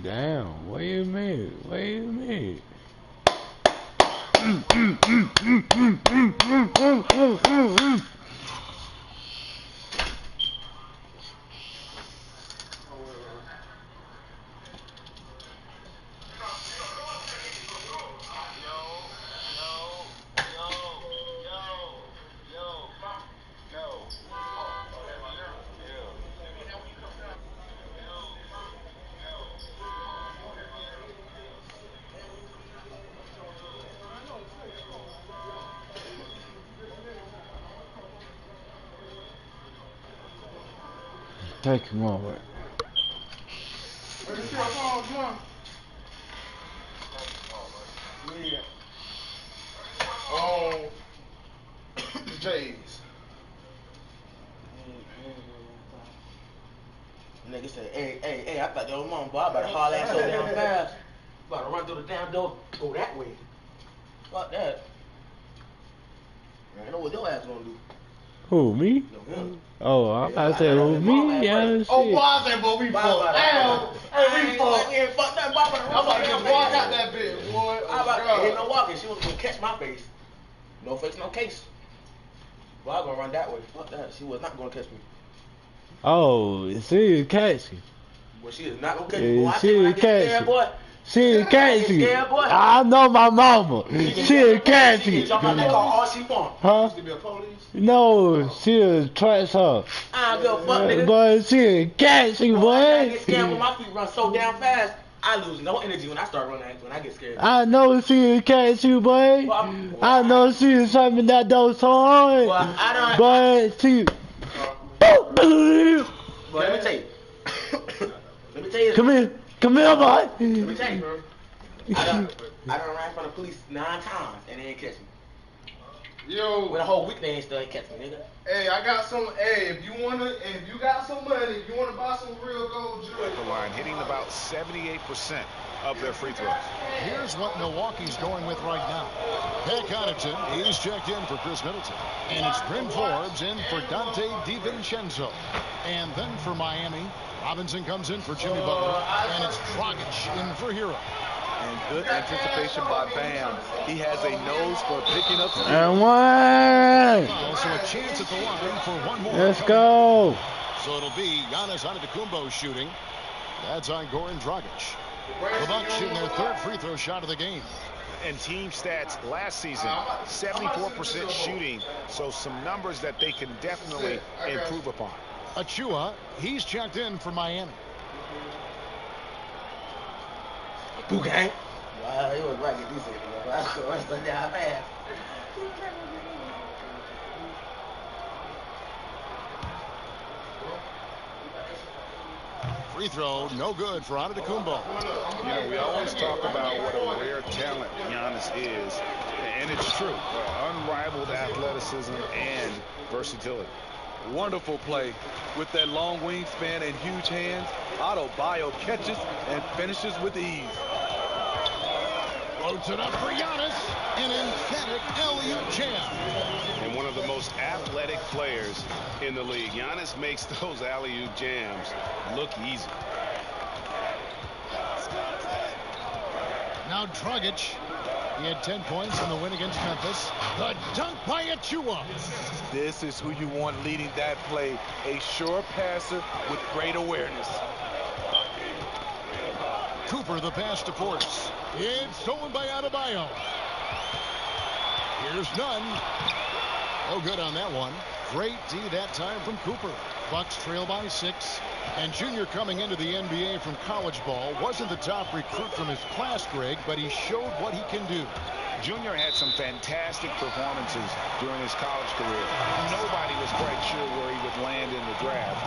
Damn, wait a minute. Take him over. Let me see your phone, John. Yeah. Oh, the J's. Nigga said, hey, I thought your mom, boy, I better haul ass so damn fast. About to run through the damn door, go that way. Fuck that. I know what your ass gonna do. Who, me? No, him. Oh, I said who, me? Yeah, shit. Oh, boy, I said, boy, we fucked. Hey, we fucked. We ain't fucked nothing, boy. I'm about to just walk out that bitch, boy. Ain't no walking. She was gonna catch my face. No face, no case. Boy, I gonna run that way. Fuck that. She was not gonna catch me. Oh, she catch you. Well, she is not gonna catch me. Boy, She catch you. boy. She catch you. Scared, boy. I know my mama. She catch you. She can jump out that car all she want. Huh? She be a police. No, she'll trash her. I don't give a fuck, nigga. But she'll catch you, boy. I get scared when my feet run so damn fast. I lose no energy when I start running. When I get scared. I know she'll catch you, boy. I know she'll slamming that door so hard. But she. But let me tell you. Let me tell you. Come here, boy. Let me tell you, bro. I done ran from the police 9 times and they ain't catch me. Yo. With a whole week they ain't still catch me, nigga. Hey, I got some. Hey, if you got some money, if you wanna buy some real gold jewelry. The line hitting about 78% of their free throws. Here's what Milwaukee's going with right now. Pat Connaughton, he's checked in for Chris Middleton. And it's Bryn Forbes in for Dante DiVincenzo. And then for Miami, Robinson comes in for Jimmy Butler. And it's Dragic in for Hero. And good anticipation by Bam. He has a nose for picking up. And one. So a chance at the line for one more. Let's go. So it'll be Giannis Antetokounmpo shooting. That's on Goran Dragic. The Bucks shooting their 3rd free throw shot of the game. And team stats last season, 74% shooting. So some numbers that they can definitely improve upon. Achua, he's checked in for Miami. Who gang? Wow, he was right to get this in. I was down fast. Free throw, no good for Antetokounmpo. You know, we always talk about what a rare talent Giannis is, and it's true. Unrivaled athleticism and versatility. Wonderful play. With that long wingspan and huge hands, Adebayo catches and finishes with ease. Floats it up for Giannis. An emphatic alley-oop jam. And one of the most athletic players in the league. Giannis makes those alley-oop jams look easy. Now Dragic. He had 10 points in the win against Memphis. The dunk by Achua. This is who you want leading that play. A sure passer with great awareness. Cooper the pass to Portis. It's stolen by Adebayo. Here's Nunn. No good on that one. Great D that time from Cooper. Bucks trail by 6. And Junior coming into the NBA from college ball wasn't the top recruit from his class, Greg, but he showed what he can do. Junior had some fantastic performances during his college career. Nobody was quite sure where he would land in the draft.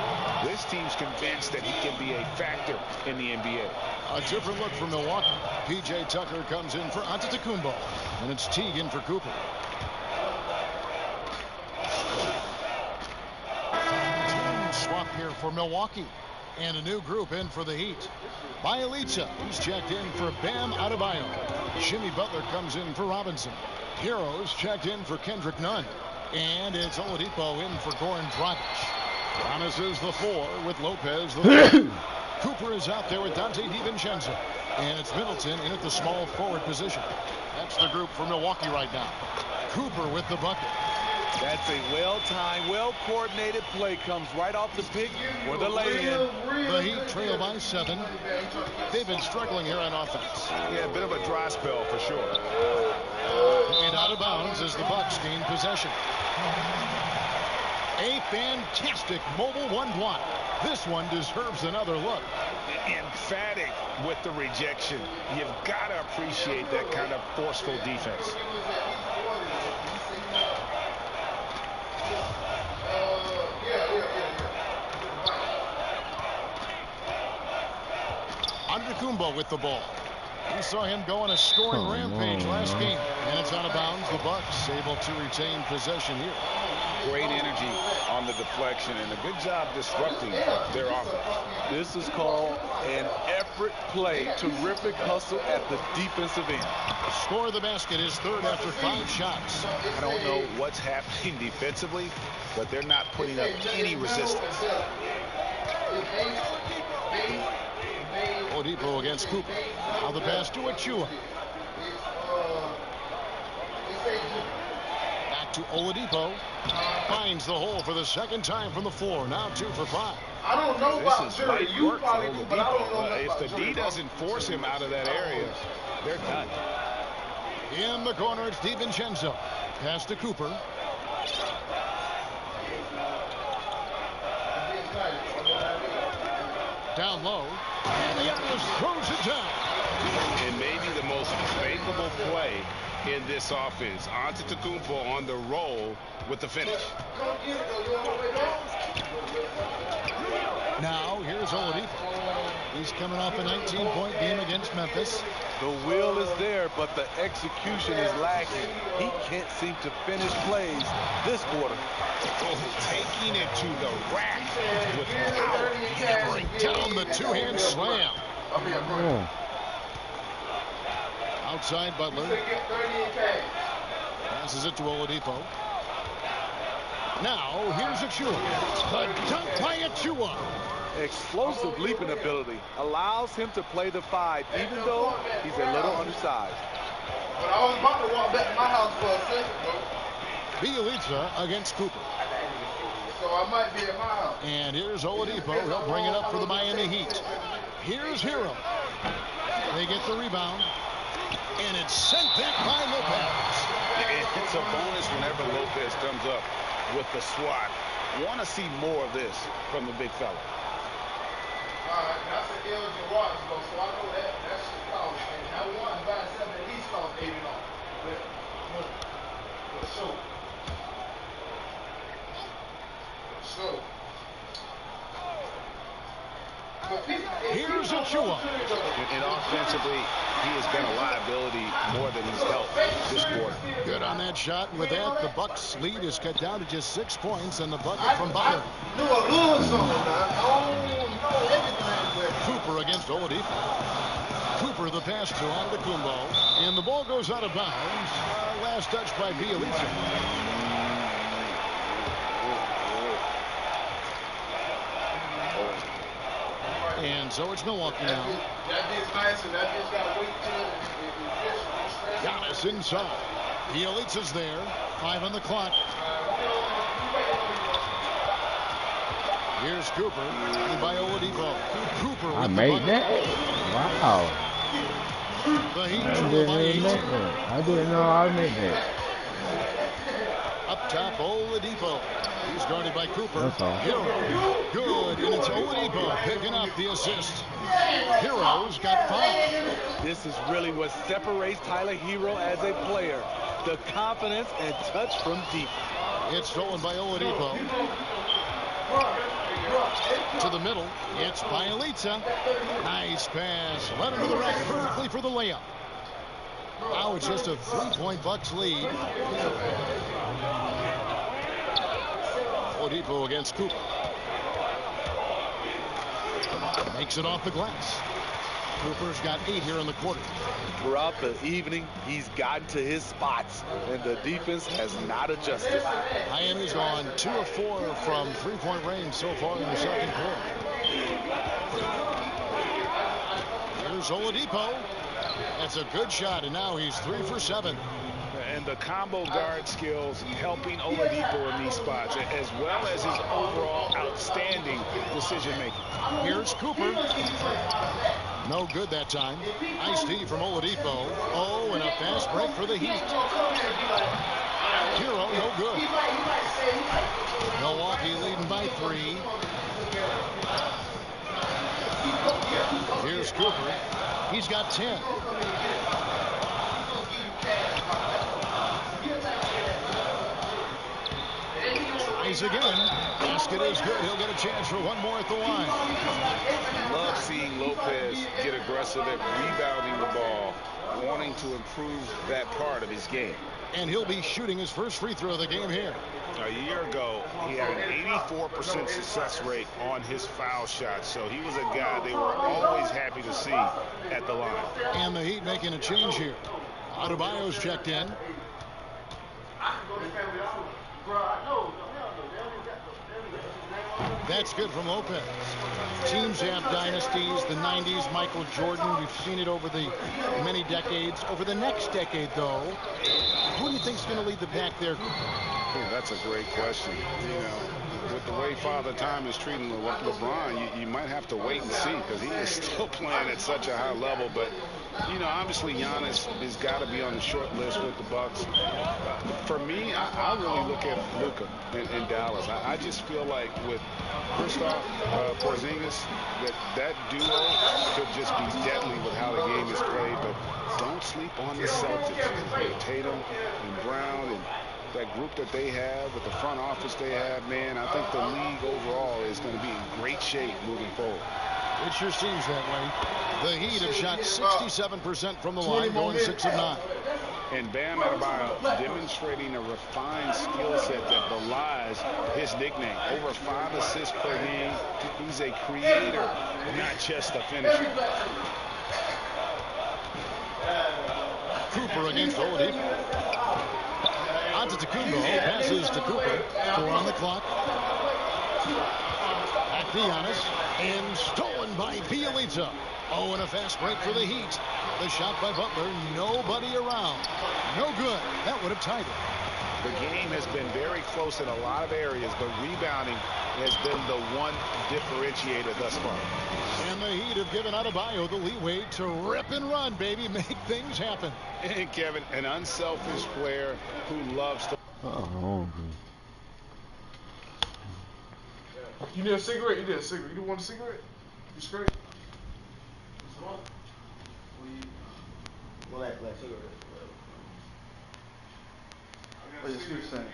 This team's convinced that he can be a factor in the NBA. A different look for Milwaukee. P.J. Tucker comes in for Antetokounmpo, and it's Teague in for Cooper. Team swap here for Milwaukee, and a new group in for the Heat. Bielitsa, he's checked in for Bam Adebayo. Jimmy Butler comes in for Robinson. Heroes checked in for Kendrick Nunn. And it's Oladipo in for Goran Dragic. Giannis is the 4 with Lopez the 1. Cooper is out there with Dante DiVincenzo. And it's Middleton in at the small forward position. That's the group for Milwaukee right now. Cooper with the bucket. That's a well-timed, well-coordinated play. Comes right off the pick or the lay-in. The Heat trail by 7. They've been struggling here on offense. Yeah, a bit of a dry spell for sure. And out of bounds as the Bucks gain possession. A fantastic mobile 1 block. This one deserves another look. Emphatic with the rejection. You've got to appreciate that kind of forceful defense. Antetokounmpo with the ball. We saw him go on a scoring rampage last game, and it's out of bounds. The Bucks able to retain possession here. Great energy on the deflection, and a good job disrupting their offense. This is called an effort play. Terrific hustle at the defensive end. Score the basket is third after 5 shots. I don't know what's happening defensively, but they're not putting up any resistance. Oladipo against Cooper. Now the pass to Achua. Back to Oladipo. Finds the hole for the second time from the floor. Now 2 for 5. I don't know about This is light work for Oladipo. If the D doesn't force him out of that area, they're done. In the corner, it's DiVincenzo. Pass to Cooper. Down low. And Giannis throws it down. And maybe the most favorable play in this offense. Antetokounmpo on the roll with the finish. Now, here's Oladipo. He's coming off a 19-point game against Memphis. The will is there, but the execution is lacking. He can't seem to finish plays this quarter. Taking it to the rack with power. Hammering down the 2-hand slam. Outside Butler. Passes it to Oladipo. Now, here's Achua. The dunk by Achua. Explosive leaping ability allows him to play the 5, even though he's a little undersized. But I was about to walk back to my house for a second, bro. Bielitsa against Cooper. So I might be at my house. And here's Oladipo. He'll bring it up for the Miami Heat. Here's Hero. They get the rebound. And it's sent back by Lopez. It's a bonus whenever Lopez comes up with the swat. Want to see more of this from the big fella. That's an LG watch, though, so I know that shit costs. And that watch by itself at least costs $80. For sure. For sure. Here's Achua. And offensively, he has been a liability more than he's helped this quarter. Good on that shot. And with that, the Bucks' lead is cut down to just 6 points, and the bucket from Butler. Cooper against Oladipo. Cooper the pass to Antetokounmpo, and the ball goes out of bounds. Last touch by Bielitsa. And so it's Milwaukee now. Giannis inside. Bielitsa's there. 5 on the clock. Here's Cooper by Oladipo. Cooper I with made the bucket. that? Wow. The Heat I trail by 8. didn't know I made that. Up top, Oladipo. He's guarded by Cooper. That's all. Hero. Good, and it's Oladipo picking up the assist. Hero's got 5. This is really what separates Tyler Hero as a player. The confidence and touch from deep. It's stolen by Oladipo. To the middle. It's Bielitsa. Nice pass. Led into the rack perfectly for the layup. Now it's just a 3-point Bucks lead. Oladipo against Cooper. Makes it off the glass. Cooper's got 8 here in the quarter. Throughout the evening, he's gotten to his spots, and the defense has not adjusted. Miami's gone 2 of 4 from 3-point range so far in the second quarter. Here's Oladipo. That's a good shot, and now he's 3 for 7. And the combo guard skills helping Oladipo in these spots, as well as his overall outstanding decision making. Here's Cooper. No good that time. Nice D from Oladipo. Oh, and a fast break for the Heat. Hero, no good. Milwaukee leading by 3. Here's Cooper. He's got 10. Tries again. Basket is good. He'll get a chance for one more at the line. Love seeing Lopez get aggressive at rebounding the ball, wanting to improve that part of his game. And he'll be shooting his first free throw of the game here. A year ago, he had an 84% success rate on his foul shot, so he was a guy they were always happy to see at the line. And the Heat making a change here. Adebayo's checked in. That's good from Lopez. Teams have dynasties, the 90s, Michael Jordan. We've seen it over the many decades. Over the next decade, though, who do you think's going to lead the pack there? Yeah, that's a great question. You know, with the way Father Time is treating LeBron, you might have to wait and see, because he is still playing at such a high level. But, you know, obviously Giannis has got to be on the short list with the Bucks. For me, I really look at Luka in Dallas. I just feel like with Kristaps Porzingis, that duo could just be deadly with how the game is played. But don't sleep on the Celtics. With Tatum and Brown and that group that they have, with the front office they have, man, I think the league overall is going to be in great shape moving forward. It sure seems that way. The Heat have shot 67% from the line, going 6 of 9. And Bam Adebayo demonstrating a refined skill set that belies his nickname. Over 5 assists per game. He's a creator, not just a finisher. Cooper against Oladipo. Antetokounmpo passes to Cooper. 4 on the clock. Back to Giannis. And stolen by Bielitsa. Oh, and a fast break for the Heat. The shot by Butler. Nobody around. No good. That would have tied it. The game has been very close in a lot of areas, but rebounding has been the one differentiator thus far. And the Heat have given Adebayo the leeway to rip and run, baby. Make things happen. And Kevin, an unselfish player who loves to... Oh, You need a cigarette? You need a cigarette. You want a cigarette? You straight? What? Black sugar. What your speech saying?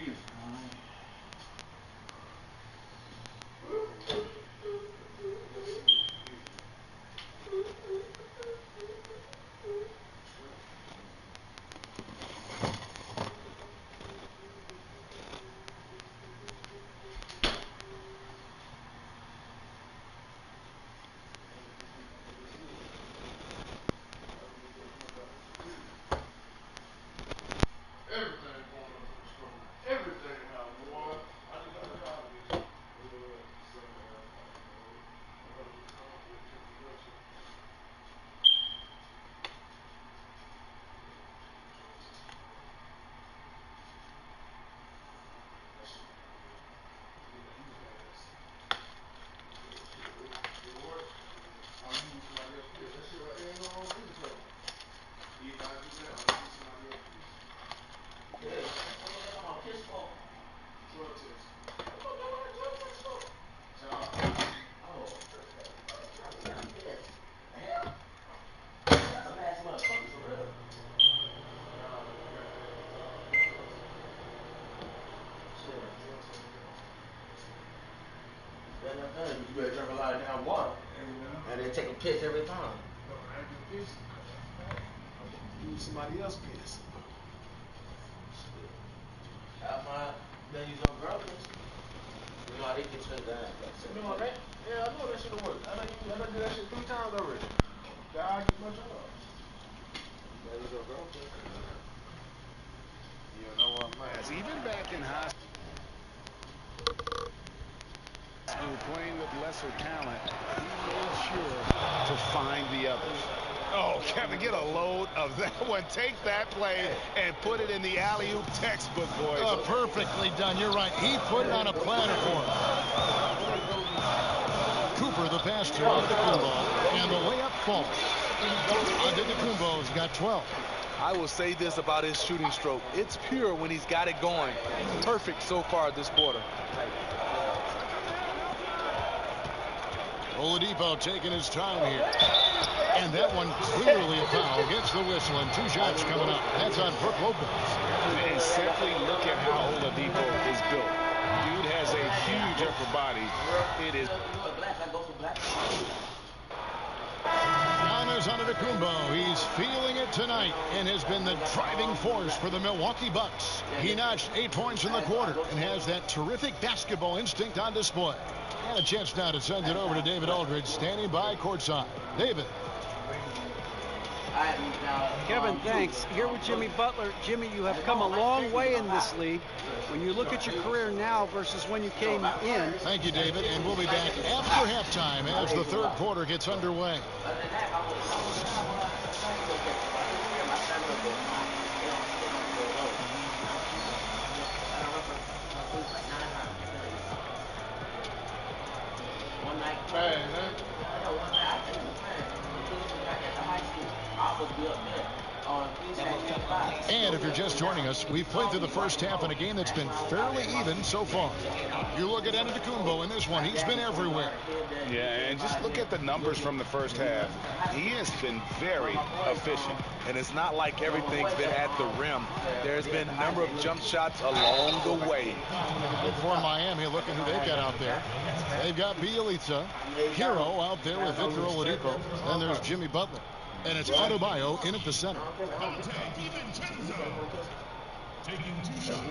You better drink a lot of damn water. And then take a piss every time. Use somebody else's piss. That's why they use no girl piss. You know how they get shut down. You know that? Yeah, I know that shit will work. I done did that shit 3 times already. God, get my job. That is your girl piss. You know what I'm at. Even back in high school, playing with lesser talent, he made sure to find the others. Oh, Kevin, get a load of that one. Take that play and put it in the alley-oop textbook, boys. Oh, perfectly done. You're right. He put it on a platter for him. Cooper, the pass to Antetokounmpo, and the layup falls. Antetokounmpo's got 12. I will say this about his shooting stroke. It's pure when he's got it going. Perfect so far this quarter. Oladipo taking his time here. And that one clearly a foul. Gets the whistle and 2 shots coming up. That's on Brook Lopez. And simply look at how Oladipo is built. Dude has a huge upper body. It is. Giannis Antetokounmpo, he's feeling it tonight and has been the driving force for the Milwaukee Bucks. He notched 8 points in the quarter and has that terrific basketball instinct on display. And a chance now to send it over to David Aldridge, standing by courtside. David. Kevin, thanks. Here with Jimmy Butler. Jimmy, you have come a long way in this league. When you look at your career now versus when you came in. Thank you, David, and we'll be back after halftime as the third quarter gets underway. And if you're just joining us, we've played through the first half in a game that's been fairly even so far. You look at Antetokounmpo in this one, he's been everywhere. Yeah, and just look at the numbers from the first half. He has been very efficient. And it's not like everything's been at the rim. There's been a number of jump shots along the way. For Miami, look at who they've got out there. They've got Bielitsa, Hero out there with Victor Oladipo. Then there's Jimmy Butler. And it's Adebayo in at the center. Taking 2 shots.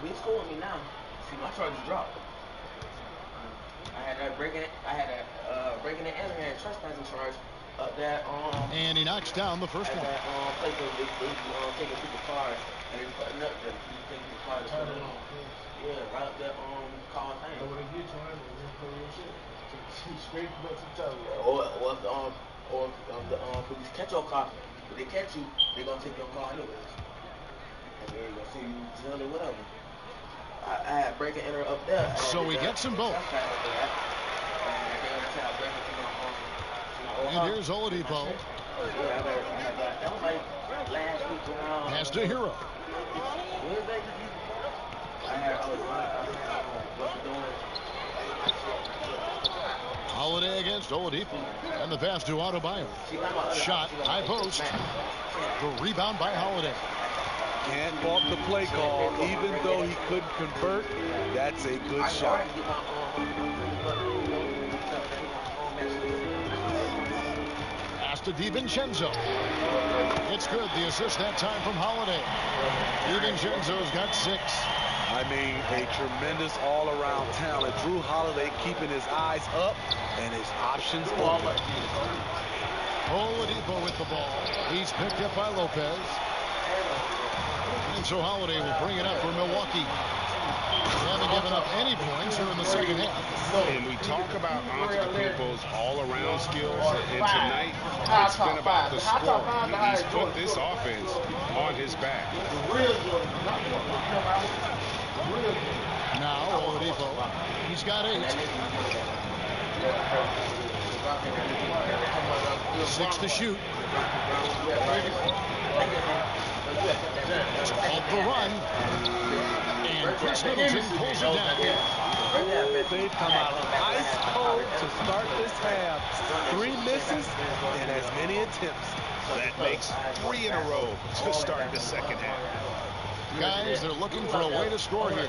We scoring me now. See, my charges dropped. I had that breaking and entering and trespassing charge up that and he knocks down the first one. That place where they taking people's cars and they putting up there. Taking the cars. Yeah, right up that car thing. What they get to him is they pull your shit. Straight up to tell you. Or if the police catch your car, if they catch you, they gonna take your car anyways. And they're gonna see you jail or whatever. I had break and enter up there. So he gets them both. And here's Oladipo. Pass to Hero. against Oladipo. And the pass to Adebayo. Shot, high post. The rebound by Holiday. Can't fault the play call. Even though he couldn't convert, that's a good shot. Pass to DiVincenzo. It's good. The assist that time from Holiday. DiVincenzo's got 6. I mean, a tremendous all-around talent. Drew Holiday keeping his eyes up and his options open. Oladipo with the ball. He's picked up by Lopez. And so Holiday will bring it up for Milwaukee. They haven't given up any points here in the second half. And we talk about Antetokounmpo's all-around skills, and tonight it's been about the scoring. He's put this offense on his back. Now Oladipo, he's got 8. 6 to shoot. Off the run. And Chris Middleton pulls it down. They've come out ice cold to start this half. 3 misses and as many attempts. That makes 3 in a row to start the second half. Guys, they're looking for a way to score here.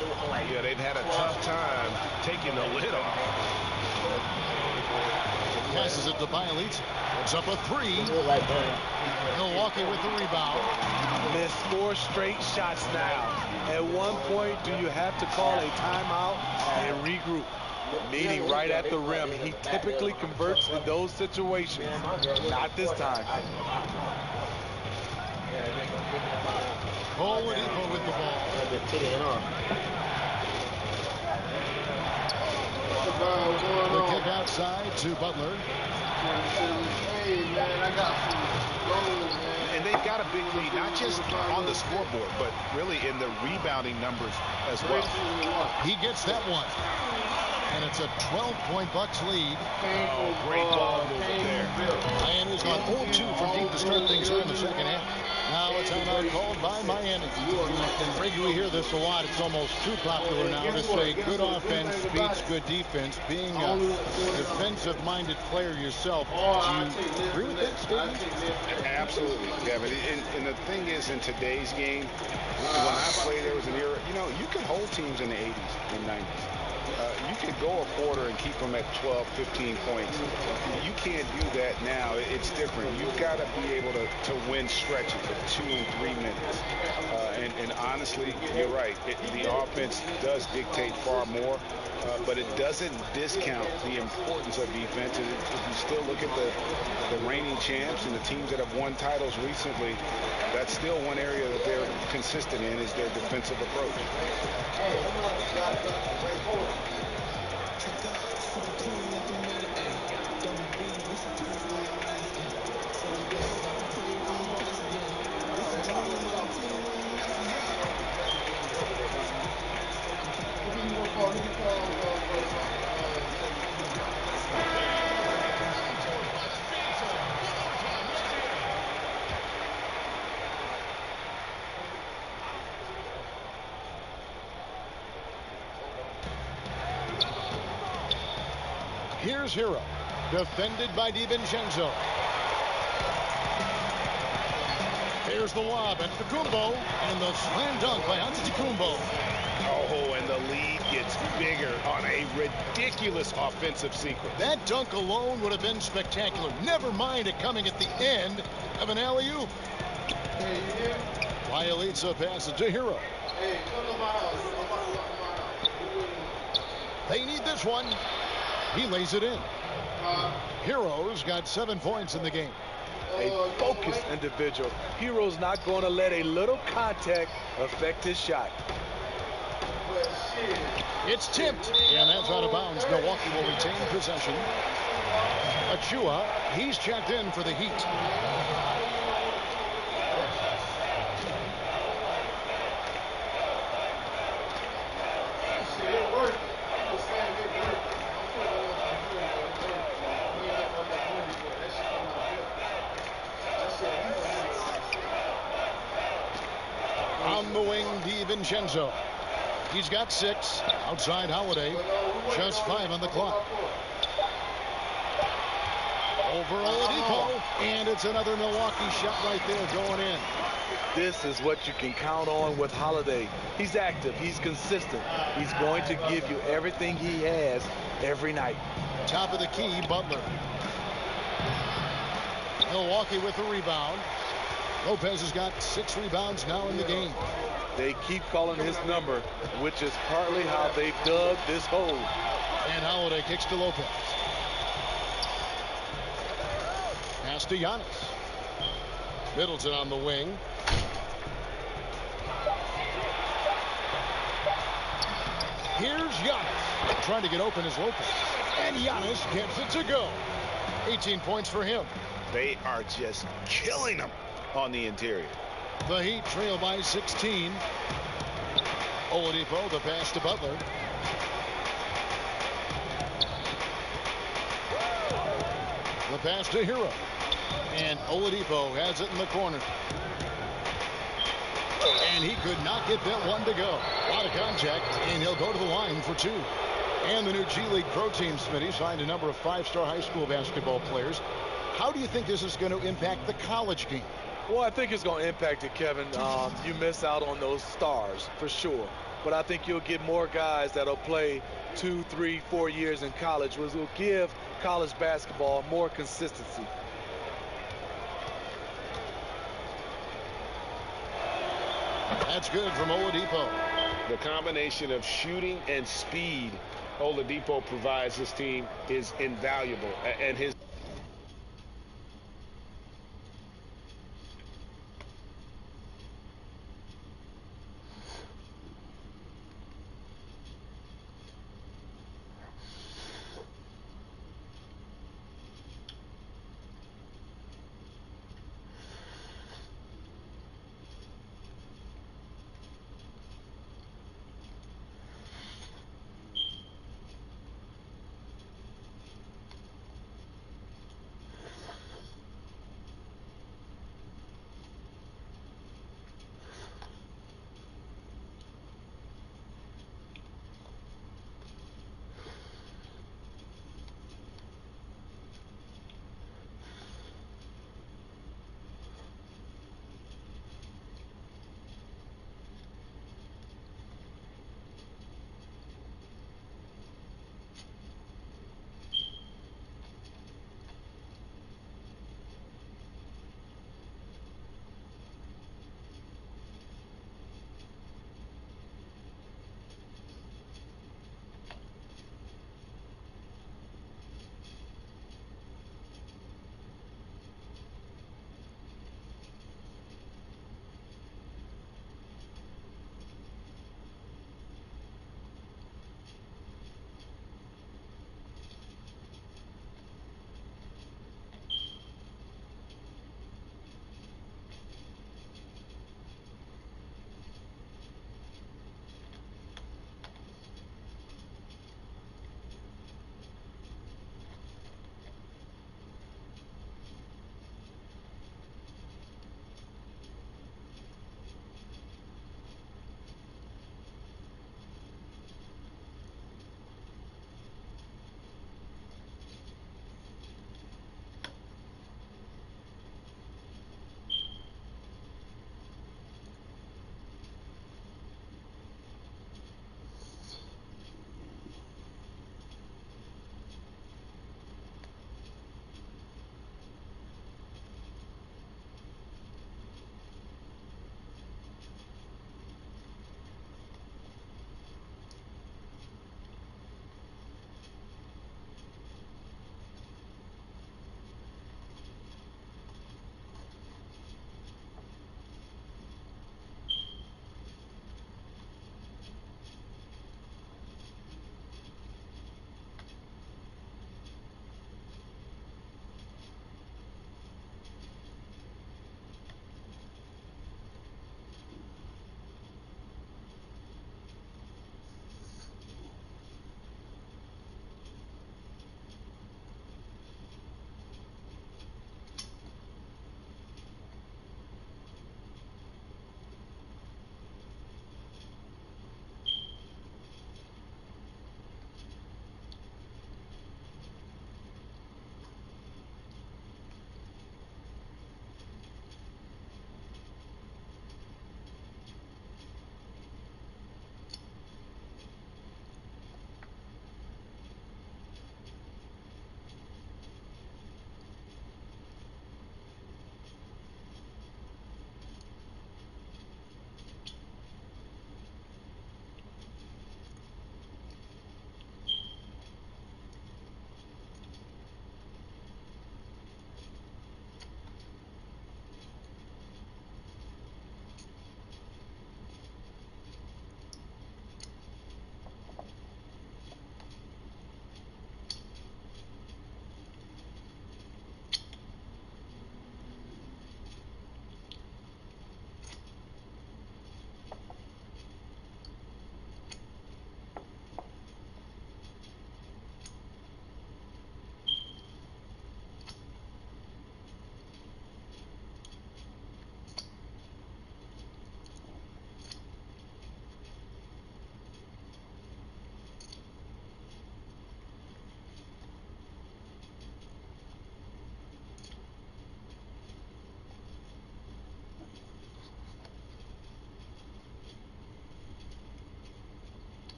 Yeah, they've had a tough time taking the lid off. Passes it to Bielitz. It's up a 3. Milwaukee with the rebound. Missed 4 straight shots now. At one point, do you have to call a timeout and regroup? Meaning right at the rim. He typically converts in those situations. Not this time. Oladipo with the ball. The kick outside to Butler. And they've got a big lead, not just on the scoreboard, but really in the rebounding numbers as well. He gets that one. And it's a 12-point Bucks lead. Oh, great ball movement there. Miami's gone 0-2 from deep to start things here in the second half. Now a timeout called by Miami. Greg, we hear this a lot. It's almost too popular now to say good offense beats good defense. Being a defensive-minded player yourself, do you agree with that statement? Absolutely, Kevin. And the thing is, in today's game, when I played, there was an era, you could hold teams in the 80s and 90s. You could go a quarter and keep them at 12, 15 points. You can't do that now. It's different. You've got to be able to win stretches of 2 and 3 minutes. And honestly, you're right. The offense does dictate far more, but it doesn't discount the importance of defense. And if you still look at the reigning champs and the teams that have won titles recently, that's still one area that they're consistent in is their defensive approach. Here's Hero, defended by DiVincenzo. Here's the lob at Antetokounmpo, and the slam dunk by Antetokounmpo. Oh, and the lead gets bigger on a ridiculous offensive sequence. That dunk alone would have been spectacular. Never mind it coming at the end of an alley-oop. Bielitsa passes to Hero. They need this one. He lays it in. Hero's got 7 points in the game. A focused individual. Hero's not going to let a little contact affect his shot. It's tipped, and that's out of bounds. Milwaukee will retain possession. Achua, he's checked in for the Heat. On the wing, DiVincenzo. He's got 6. Outside Holiday. Just 5 on the clock. Over Oladipo, and it's another Milwaukee shot right there going in. This is what you can count on with Holiday. He's active. He's consistent. He's going to give you everything he has every night. Top of the key, Butler. Milwaukee with the rebound. Lopez has got 6 rebounds now in the game. They keep calling his number, which is partly how they dug this hole. And Holiday kicks to Lopez. Pass to Giannis. Middleton on the wing. Here's Giannis. Trying to get open is Lopez. And Giannis gets it to go. 18 points for him. They are just killing them on the interior. The Heat trail by 16. Oladipo, the pass to Butler. The pass to Hero. And Oladipo has it in the corner. And he could not get that one to go. A lot of contact, and he'll go to the line for 2. And the new G League Pro Team, Smitty, signed a number of 5-star high school basketball players. How do you think this is going to impact the college game? Well, I think it's going to impact it, Kevin. You miss out on those stars, for sure. But I think you'll get more guys that'll play 2, 3, 4 years in college, which will give college basketball more consistency. That's good from Oladipo. The combination of shooting and speed Oladipo provides his team is invaluable. And his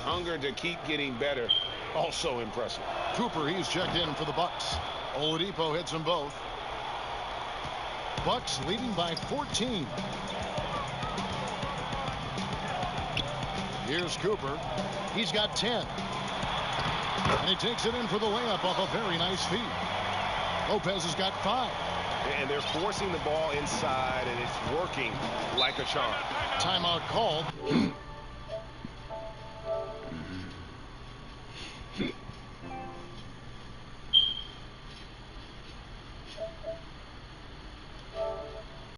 hunger to keep getting better, also impressive. Cooper, he's checked in for the Bucks. Oladipo hits them both. Bucks leading by 14. Here's Cooper. He's got 10. And he takes it in for the layup off a very nice feed. Lopez has got 5. And they're forcing the ball inside, and it's working like a charm. Timeout called.